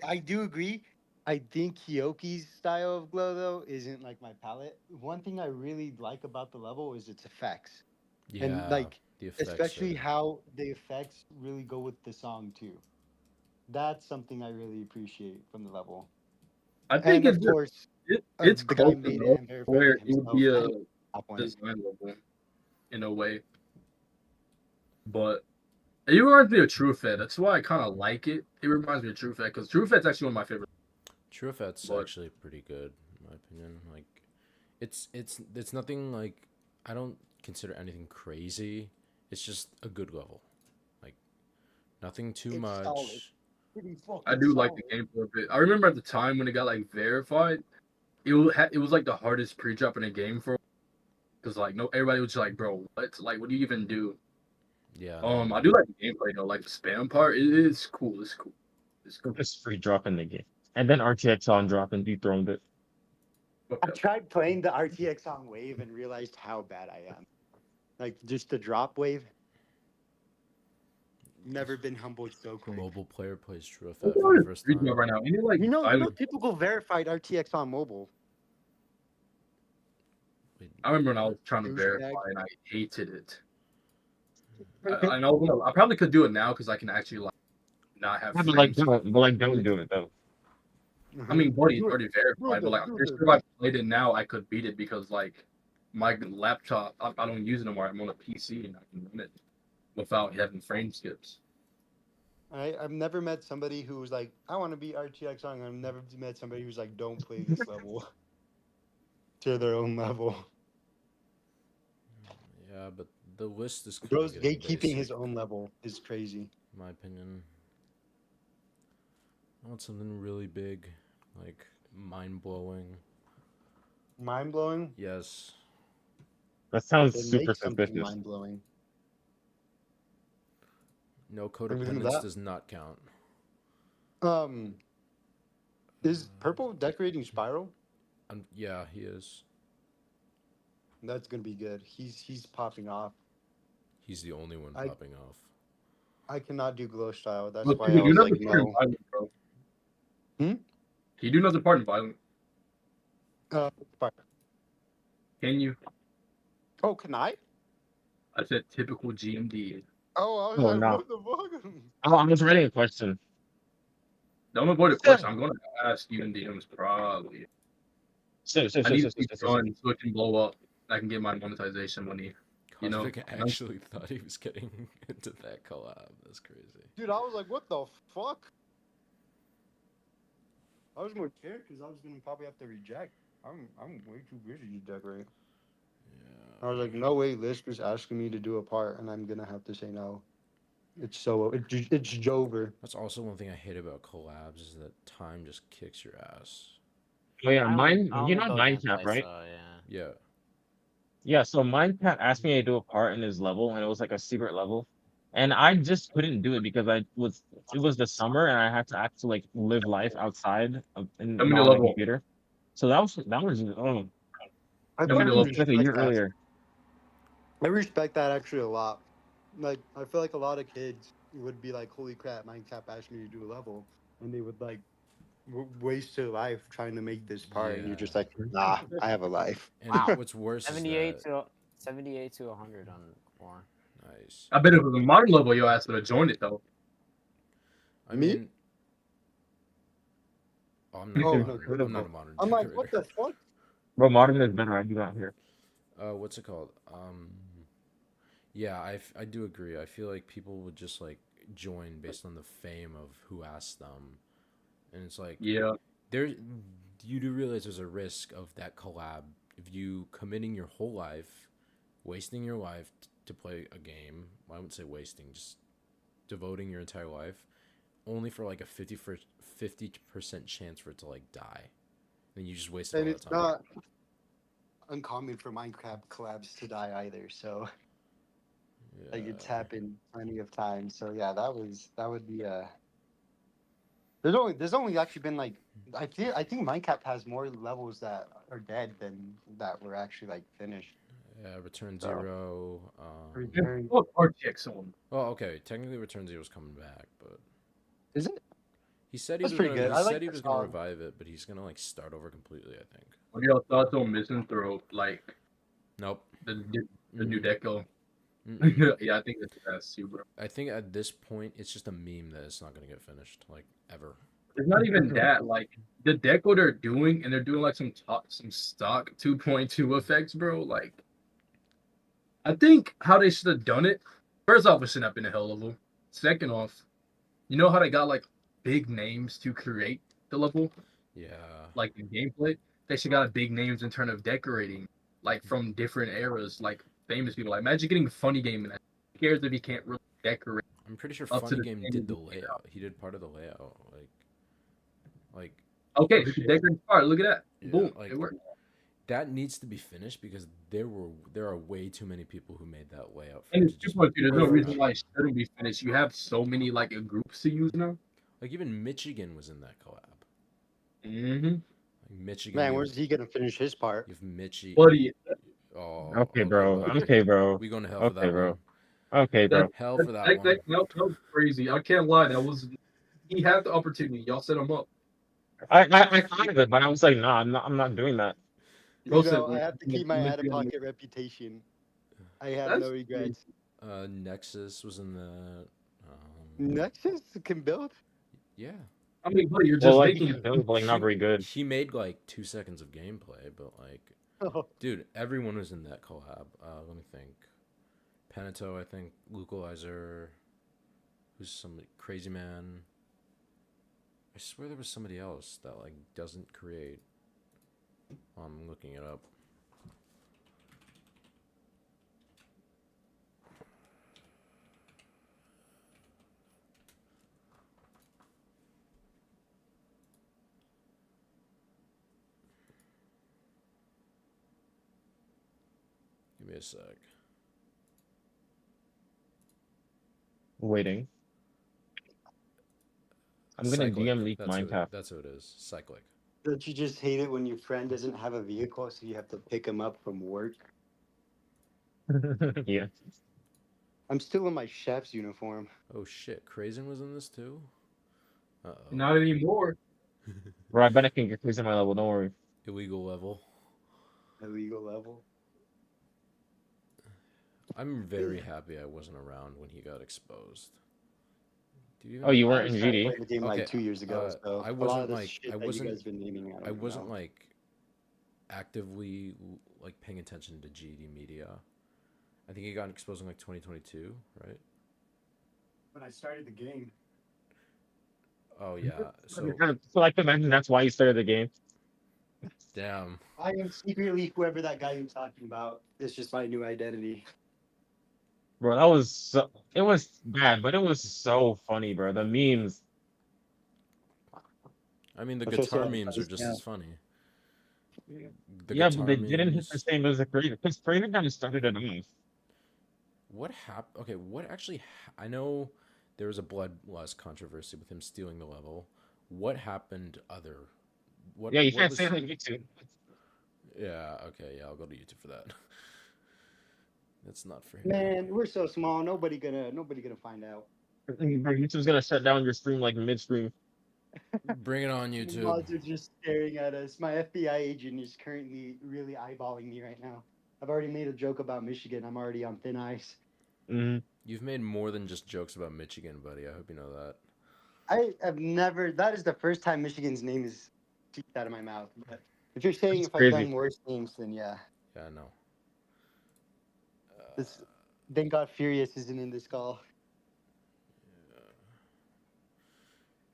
I do agree. I think Kyoki's style of glow though isn't like my palette. One thing I really like about the level is its effects, and yeah, like the effects especially are how the effects really go with the song too. That's something I really appreciate from the level. I think And it's of just course, it's the guy close made it enough and verified where it it would be himself. a And top one. design level in a way. But it reminds me of True Fed. That's why I kind of like it. It reminds me of True Fed because True Fed's actually one of my favorite. True Effect's But actually pretty good in my opinion. Like it's nothing like I don't consider anything crazy. It's just a good level. Like nothing too It's solid. much. Pretty I fucking do like the solid. gameplay of it. I remember at the time when it got like verified, it was like the hardest pre-drop in a game for because like no everybody was just like, bro, what do you even do? Yeah, I do like the gameplay though, like the spam part. It's cool. It's cool. It's cool. Just free drop in the game, and then RTX on drop and dethroned it. I tried playing the RTX on wave and realized how bad I am. Like just the drop wave. Never been humbled so quick. mobile player plays True Look Effect at for the this first pre-drop time. right now. And like Typical verified RTX on mobile. Wait, I remember when I was trying to Douchebag. verify and I hated it. I know I probably could do it now because I can actually like not have Yeah, but like, frames. don't do it though. I mean, buddy, it's Do it. already verified, but like, I'm pretty sure if I played it now, I could beat it because like my laptop, I don't use it anymore. I'm on a PC and I can run it without having frame skips. I've never met somebody who was like, I want to be RTX on. I've never met somebody who's like, don't play this level to their own level. Yeah, but the list is kind Bro's of getting gatekeeping his basic, own level is crazy. in my opinion. I want something really big, like mind blowing. Mind blowing. Yes. That sounds Then super make something suspicious. mind blowing. No Everything codependence that- does not count. Is purple decorating spiral? Yeah, he is. That's gonna be good. He's popping off. He's the only one I- popping off. I cannot do glow style. That's Look, why you I was know like, the part in no. violent, bro. Hmm? You do know the part in violent. Fire. Can you? Oh, can I? I said typical GMD. Oh, I was Oh, like, no. what the fuck? Oh, I was writing a question. Don't avoid the question. I'm going to ask you in DMs probably. So, I need to be done so it can blow up. I can get my monetization money. You know, Cosmic actually thought he was getting into that collab. That's crazy. Dude, I was like, what the fuck? I was more scared because I was gonna probably have to reject. I'm way too busy to decorate. Yeah. I was like, no way, Lisp is asking me to do a part, and I'm gonna have to say no. It's Jover. That's also one thing I hate about collabs is that time just kicks your ass. Oh yeah, I you only know build Mindcap, gameplay, right? So, yeah. Yeah. Yeah, so Mindcap asked me to do a part in his level, and it was like a secret level, and I just couldn't do it because it was the summer, and I had to actually like live life outside of and Tell me the not on a level. computer. So that was I Tell me the level. like a year earlier. I respect that actually a lot. Like, I feel like a lot of kids would be like, "Holy crap, Minecraft asked me to do a level," and they would like waste their life trying to make this part, and you're just Yeah. like, "Nah, I have a life." And Wow. what's worse is 78 that... to 78 to 100 on core. Nice. I bet if it was a modern level, your ass would have joined it though. I Me? mean... Oh, I'm not, Oh, a no, modern, good I'm not a level. modern I'm like, what decorator. the fuck? Bro, modern is better. I do that here. What's it called? Yeah, I do agree. I feel like people would just like join based on the fame of who asked them, and it's like Yeah. You do realize there's a risk of that collab if you committing your whole life, wasting your life to play a game. Well, I wouldn't say wasting, just devoting your entire life, only for like a 50% chance for it to like die, and you just wasted And all it's that time. not uncommon for Minecraft collabs to die either. So like it's Yeah. happened plenty of times. So yeah, that would be There's only actually been like I think Minecraft has more levels that are dead than that were actually like finished. Yeah, Return So- Zero. Return- What RTX on? Well, okay, technically Return Zero's coming back, but Is it? he said he That's was pretty gonna. good. He I like said he the was gonna song. revive it, but he's gonna like start over completely. I think. What are y'all thoughts on Misanthrope? Like Nope. the new deco? Mm-mm. Yeah, I think that's super. I think at this point it's just a meme that it's not gonna get finished, like ever. It's not even that. Like the deco they're doing, and they're doing like some stock 2.2 effects, bro. Like, I think how they should have done it. First off, it shouldn't have been a hell level. Second off, you know how they got like big names to create the level, Yeah. like the gameplay. They should got big names in terms of decorating, like from different eras, like famous people. Like imagine getting Funny Game in that. Who cares if he can't really decorate? I'm pretty sure Up to Funny the Game standard did the of the layout. He did part of the layout. Like Okay, he can decorate the part. Look at that. Yeah, Boom, like- it worked. that needs to be finished because there are way too many people who made that layout. For And it it's to just 2.2. There's no work. reason why it shouldn't be finished. You have so many like groups to use now. Like even Michigan was in that collab. Mm-hmm. Like Michigan. Man, you where's he gonna finish his part? have Mitchie. Buddy, Oh, Okay, bro. well, Okay, bro. We going to hell for Okay, that bro. one. Okay, bro. Hell for that one. that was crazy. I can't lie. That was he had the opportunity. Y'all set him up. I thought of it, but I was like, nah, I'm not doing that. You know, I have to keep my out of pocket reputation. I have That's no regrets. Nexus was in the. Nexus can build. Yeah. I mean, buddy, you're Well, just like making he it. was like not very good. He made like 2 seconds of gameplay, but like, dude, everyone was in that collab. Let me think. Panito, I think. Localizer. Who's somebody? Crazy Man. I swear there was somebody else that like doesn't create. I'm looking it up. Give me a sec. Waiting. I'm gonna Cyclic. DM leak That's who Minecraft. that's who it is. Cyclic. Don't you just hate it when your friend doesn't have a vehicle, so you have to pick him up from work? Yeah. I'm still in my chef's uniform. Oh shit, Crazen was in this too? Uh-oh. Not anymore. Bro, I bet I can get crazy my level. Don't worry. Illegal level. Illegal level. I'm very happy I wasn't around when he got exposed. Do you even Oh, you I weren't was in trying to GD? play the game like Okay, 2 years ago, so I a lot wasn't of the like shit I that you wasn't guys been naming, I don't wasn't know. like actively like paying attention to GD media. I think he got exposed in like 2022, right? When I started the game. Oh yeah. So So like imagine that's why you started the game. damn. I am secretly whoever that guy you're talking about. It's just my new identity. Bro, that was so it was bad, but it was so funny, bro. The memes. I mean the I feel so guitar memes are embarrassed just now. as funny. The Yeah, but guitar they didn't hit the memes. same as the Craven. Because Craven kind of started it off. What happened? Okay, what actually? I know there was a bloodlust controversy with him stealing the level. What happened? Other? What? Yeah, you What can't say was? it on YouTube. Yeah. Okay. Yeah, I'll go to YouTube for that. That's not for here. Man, we're so small. Nobody gonna find out. YouTube's gonna shut down your stream like mid-stream. Bring it on The YouTube. mods are just staring at us. My FBI agent is currently really eyeballing me right now. I've already made a joke about Michigan. I'm already on thin ice. Mm-hmm. You've made more than just jokes about Michigan, buddy. I hope you know that. I have never. That is the first time Michigan's name is kicked out of my mouth. But if you're saying That's if I've crazy. done worse things, then yeah. Yeah, I know. This, thank God Furious isn't in this call.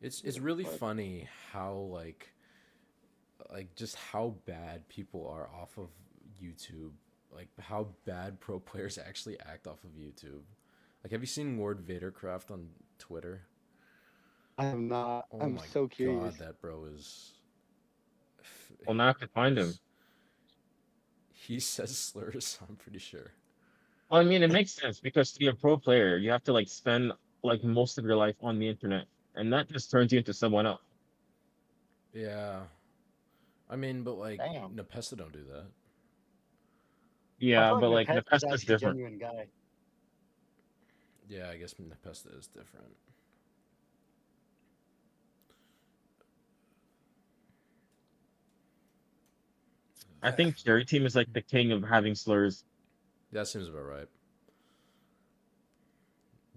It's really funny how like just how bad people are off of YouTube. Like how bad pro players actually act off of YouTube. Like, have you seen Lord Vadercraft on Twitter? I am not. Oh I'm my so curious. god, that bro is. Well, now I can find him. He says slurs. I'm pretty sure. Well, I mean, it makes sense because to be a pro player, you have to like spend like most of your life on the internet, and that just turns you into someone else. Yeah, I mean, but like Damn. Nepesta don't do that. I Yeah, thought but like Nepes was Nefesta's actually a different. genuine guy. Yeah, I guess Nepesta is different. I think Cherry Team is like the king of having slurs. That seems about right.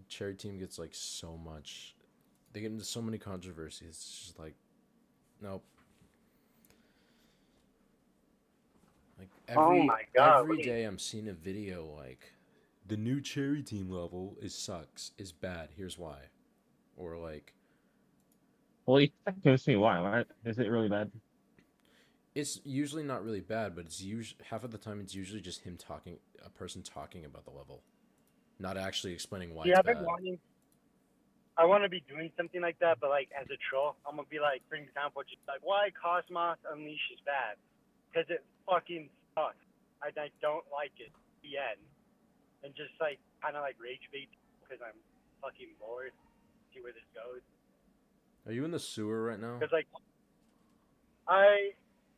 Cherry Team gets like so much. They get into so many controversies. It's just like, nope. Like every day I'm seeing a video like, the new Cherry Team level sucks, is bad. Here's why, or like, Well, you convince me why. Why is it really bad? it's usually not really bad, but it's usually half of the time it's usually just a person talking about the level, not actually explaining why Yeah, it's I've been bad. wanting. I want to be doing something like that, but like as a troll, I'm gonna be like, for example, just like why Cosmos Unleashed is bad, because it fucking sucks. I don't like it. The end, and just like kind of like rage bait because I'm fucking bored. See where this goes. Are you in the sewer right now? Because like I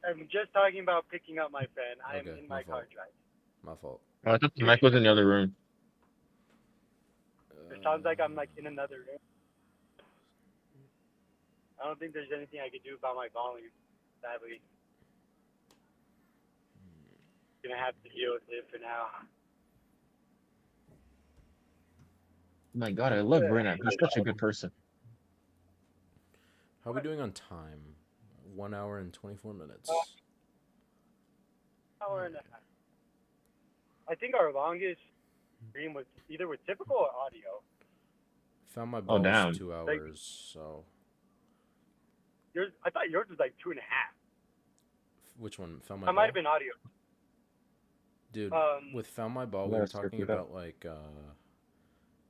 am just talking about picking up my friend. I am Okay, in my my car fault. driving. My fault. Oh, I thought the mic was in the other room. It sounds like I'm like in another room. I don't think there's anything I could do about my volume, sadly. Gonna have to deal with it for now. My God, I love Brennan. He's such a good person. How are we doing on time? 1 hour and 24 minutes. Hour and a half. I think our longest stream was either with typical or audio. Found my Oh, balls damn. 2 hours, so I thought yours was like 2.5. which one? Found my That might ball? have been audio. Dude, with Found My Ball, we Yeah, were let's talking repeat that. about like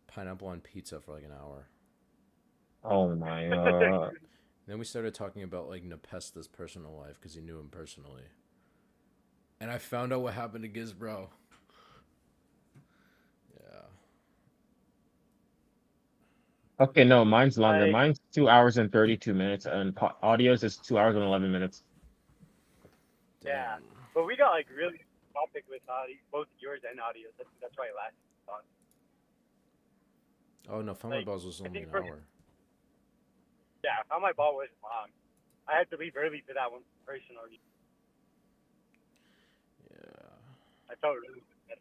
pineapple on pizza for like an hour. Oh my god. Then we started talking about like Nepesta's personal life because he knew him personally. And I found out what happened to Gizbro. Yeah. Okay, no, mine's longer. I- Mine's 2 hours and 32 minutes, and audio's is 2 hours and 11 minutes. Yeah. Damn. But we got like really topic with audio, both yours and audio. That's why it lasted so long. Oh no, Found My Like, Balls was I only think an for- hour. Yeah, Found My Ball wasn't long. I had to leave early for that one personally. Yeah. I felt really bad.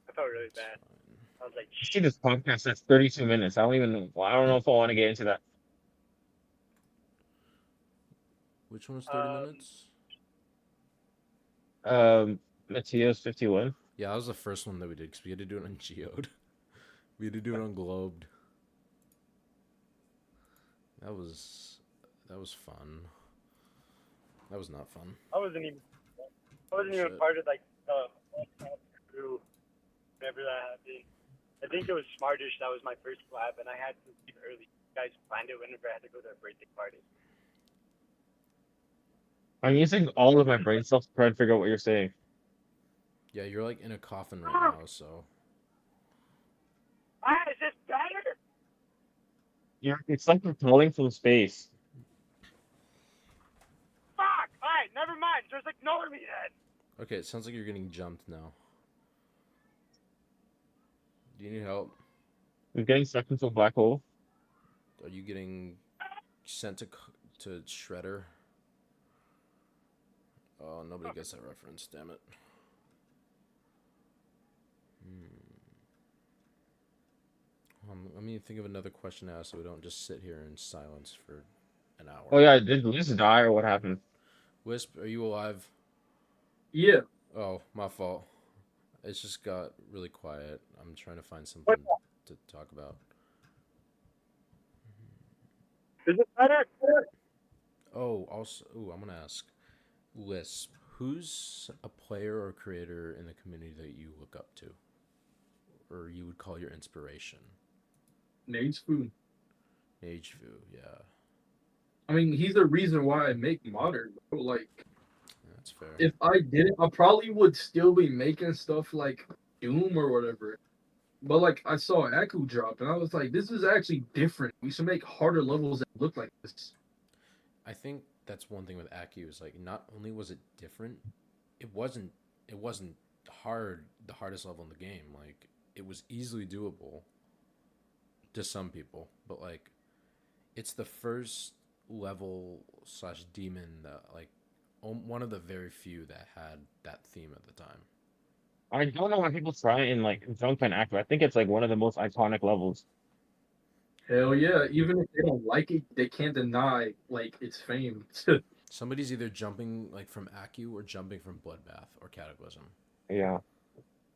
It's bad. fine. I was like, See this podcast that's 32 minutes. I don't even. Well, I don't know if I want to get into that. Which one was 30 minutes? Mateo's 51. Yeah, that was the first one that we did because we had to do it on Geode. We had to do it on Globed. That was fun. That was not fun. I wasn't even Shit. part of like the crew whenever that happened. I think it was Smartish that was my first collab, and I had to leave early. You guys planned it whenever I had to go to a birthday party. I'm using all of my brain cells to try and figure out what you're saying. Yeah, you're like in a coffin right now, so Is this better? It's like you're calling from space. Fuck! Alright, never mind. Just ignore me then. okay. It sounds like you're getting jumped now. Do you need help? I'm getting sucked into a black hole. Are you getting sent to Shredder? Oh, nobody gets that reference. Damn it. Let me think of another question to ask so we don't just sit here in silence for an hour. Oh yeah, did Liz die or what happened? Wisp, are you alive? Yeah. Oh, my fault. It's just got really quiet. I'm trying to find something to talk about. Is it better? Oh, also, I'm gonna ask Lisp. Who's a player or creator in the community that you look up to, or you would call your inspiration? Nate's food. Nagevu, yeah, I mean, he's the reason why I make modern, bro. Like, that's fair. if I didn't, I probably would still be making stuff like Doom or whatever. But like, I saw Aku drop, and I was like, this is actually different. We should make harder levels that look like this. I think that's one thing with Aku is like not only was it different, it wasn't hard, the hardest level in the game. Like it was easily doable to some people, but like it's the first level / demon that like one of the very few that had that theme at the time. I don't know why people try and like jump and act. I think it's like one of the most iconic levels. Hell yeah! Even if they don't like it, they can't deny like its fame. Somebody's either jumping like from Aku or jumping from Bloodbath or Cataclysm. Yeah.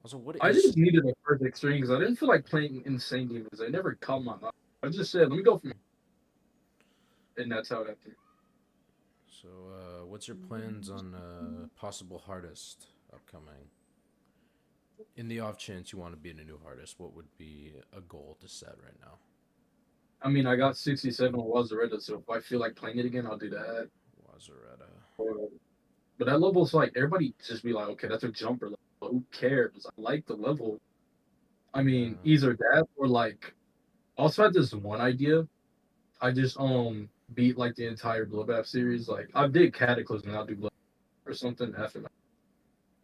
Also, what I is just needed a perfect string because I didn't feel like playing insane demons. I never caught my mouth. I just said, let me go from, and that's how it happened. so? What's your plans on possible hardest upcoming? In the off chance you want to be in a new hardest, what would be a goal to set right now? I mean, I got 67 on Wazaretta, so if I feel like playing it again, I'll do that. Wazaretta. But that level's like, everybody just be like, okay, that's a jumper level. But who cares? I like the level. I mean, either that or like, I also had this one idea. I just beat like the entire Bloodbath series. Like, I did Cataclysm and I'll do Blood or something after that.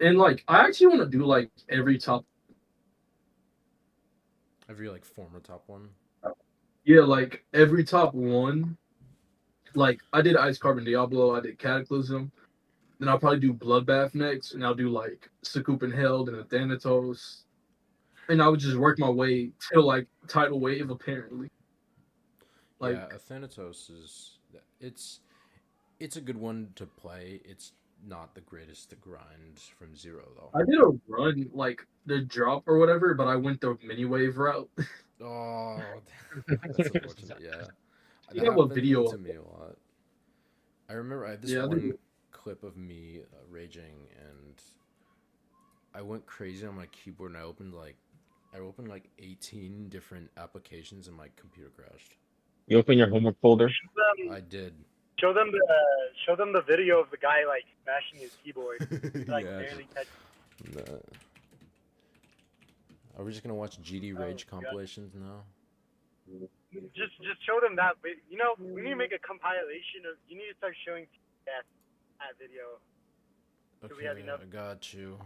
And like, I actually want to do like every top. Every like former top one. Yeah, like every top one. Like I did Ice Carbon Diablo, I did Cataclysm. Then I'll probably do Bloodbath next, and I'll do like Sakup and Held and Thanatos. And I would just work my way till like Tidal Wave apparently. Like yeah, Thanatos is It's a good one to play. It's not the greatest to grind from zero though. I did a run like the drop or whatever, but I went the mini wave route. Oh, that's unfortunate. Yeah, You that have a happened video to of me it. a lot. I remember I had this Yeah, I think one clip of me raging, and I went crazy on my keyboard, and I opened like 18 different applications, and my computer crashed. You open your homework folder. I did. Show them the video of the guy like smashing his keyboard, like Yeah. barely touching. Nah. Are we just gonna watch GD Rage God. compilations now? Just show them that. You know, we need to make a compilation of. You need to start showing that video. Do we have Okay, enough? I got you.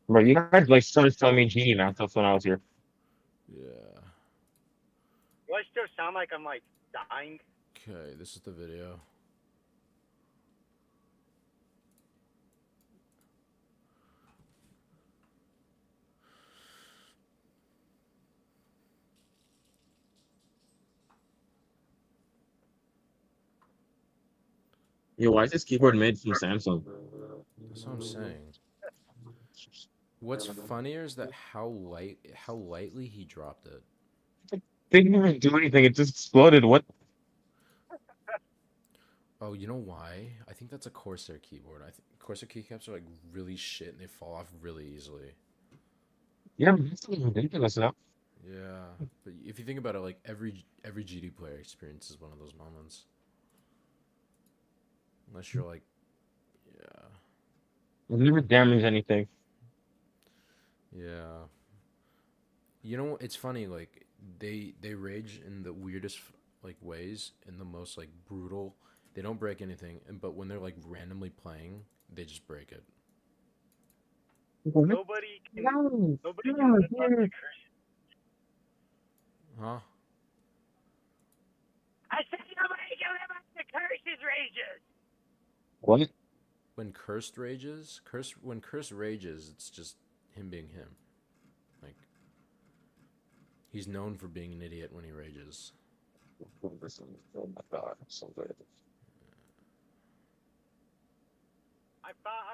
Bro, you guys like started telling me genie math stuff when I was here. Yeah. Do I still sound like I'm like dying? Okay, this is the video. Yo, why is this keyboard made from Samsung? That's what I'm saying. What's funnier is that how lightly he dropped it. They didn't even do anything. It just exploded. What? Oh, you know why? I think that's a Corsair keyboard. I think Corsair keycaps are like really shit and they fall off really easily. Yeah, that's ridiculous now. Yeah, but if you think about it, like every GD player experiences one of those moments. Unless you're like, yeah, It never damaged anything. yeah. You know, it's funny. Like they rage in the weirdest like ways, in the most like brutal. They don't break anything, but when they're like randomly playing, they just break it. Nobody can live up to curse. Huh? I said nobody can live up to curses rages. What? When Curse rages, it's just him being him. Like he's known for being an idiot when he rages. Oh my god, so good. I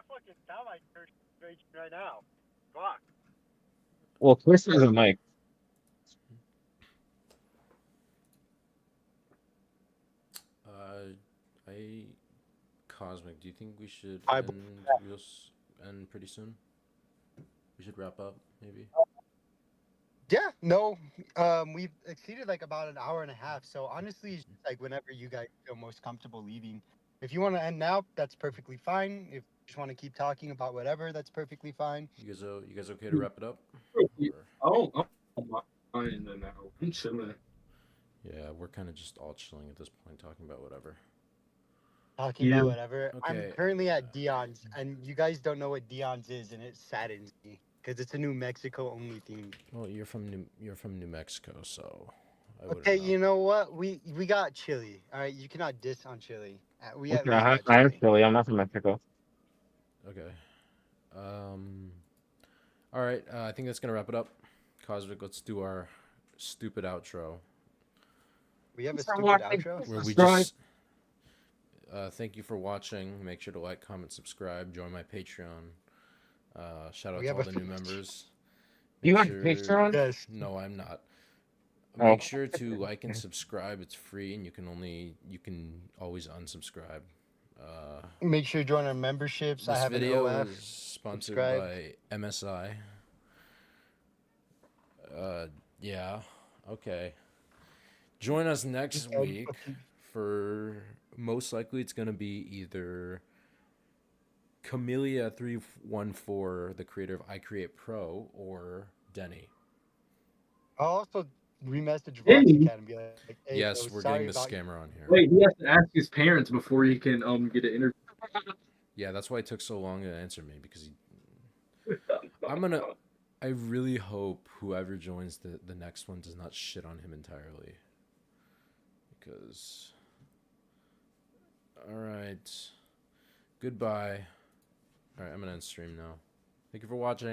fucking sound like curse raging right now. Fuck. Well, Chris has a mic. Cosmic, do you think we should I- end pretty soon? We should wrap up, maybe. Yeah, no, we've exceeded like about an hour and a half. So honestly, it's just, like whenever you guys feel most comfortable leaving. If you want to end now, that's perfectly fine. If you just want to keep talking about whatever, that's perfectly fine. You guys okay to wrap it up? I don't mind now. I'm chilling. Yeah, we're kind of just all chilling at this point, talking about whatever. Talking Yeah. about whatever. I'm Okay. currently at Dion's, and you guys don't know what Dion's is, and it saddens me because it's a New Mexico only theme. Well, you're from New Mexico, so I wouldn't Okay, know. you know what? We got chili. All right, you cannot diss on chili. We at Okay, least got I have chili. Philly. I'm not from Mexico. Okay. All right. I think that's gonna wrap it up. Cosmic, let's do our stupid outro. We have a Stop stupid watching. outro. Where we Subscribe. just thank you for watching. Make sure to like, comment, subscribe, join my Patreon. Shout out We to have all a the new members. You Make have Patreon? Yes. No, I'm not. Oh. Make sure to like and subscribe. It's free, and you can always unsubscribe. Make sure you join our memberships. I This have video an OF. is sponsored subscribe. by MSI. Yeah. Okay. Join us next Okay, week okay. for most likely it's gonna be either Camellia314, the creator of I Create Pro, or Denny. I'll also remessage Hey. VoxyCat and be like, hey, Yes, bro, we're sorry getting the about scammer on here. Wait, he has to ask his parents before he can get an interview. Yeah, that's why it took so long to answer me, because I really hope whoever joins the next one does not shit on him entirely. Because alright. Goodbye. Alright, I'm gonna end stream now. Thank you for watching.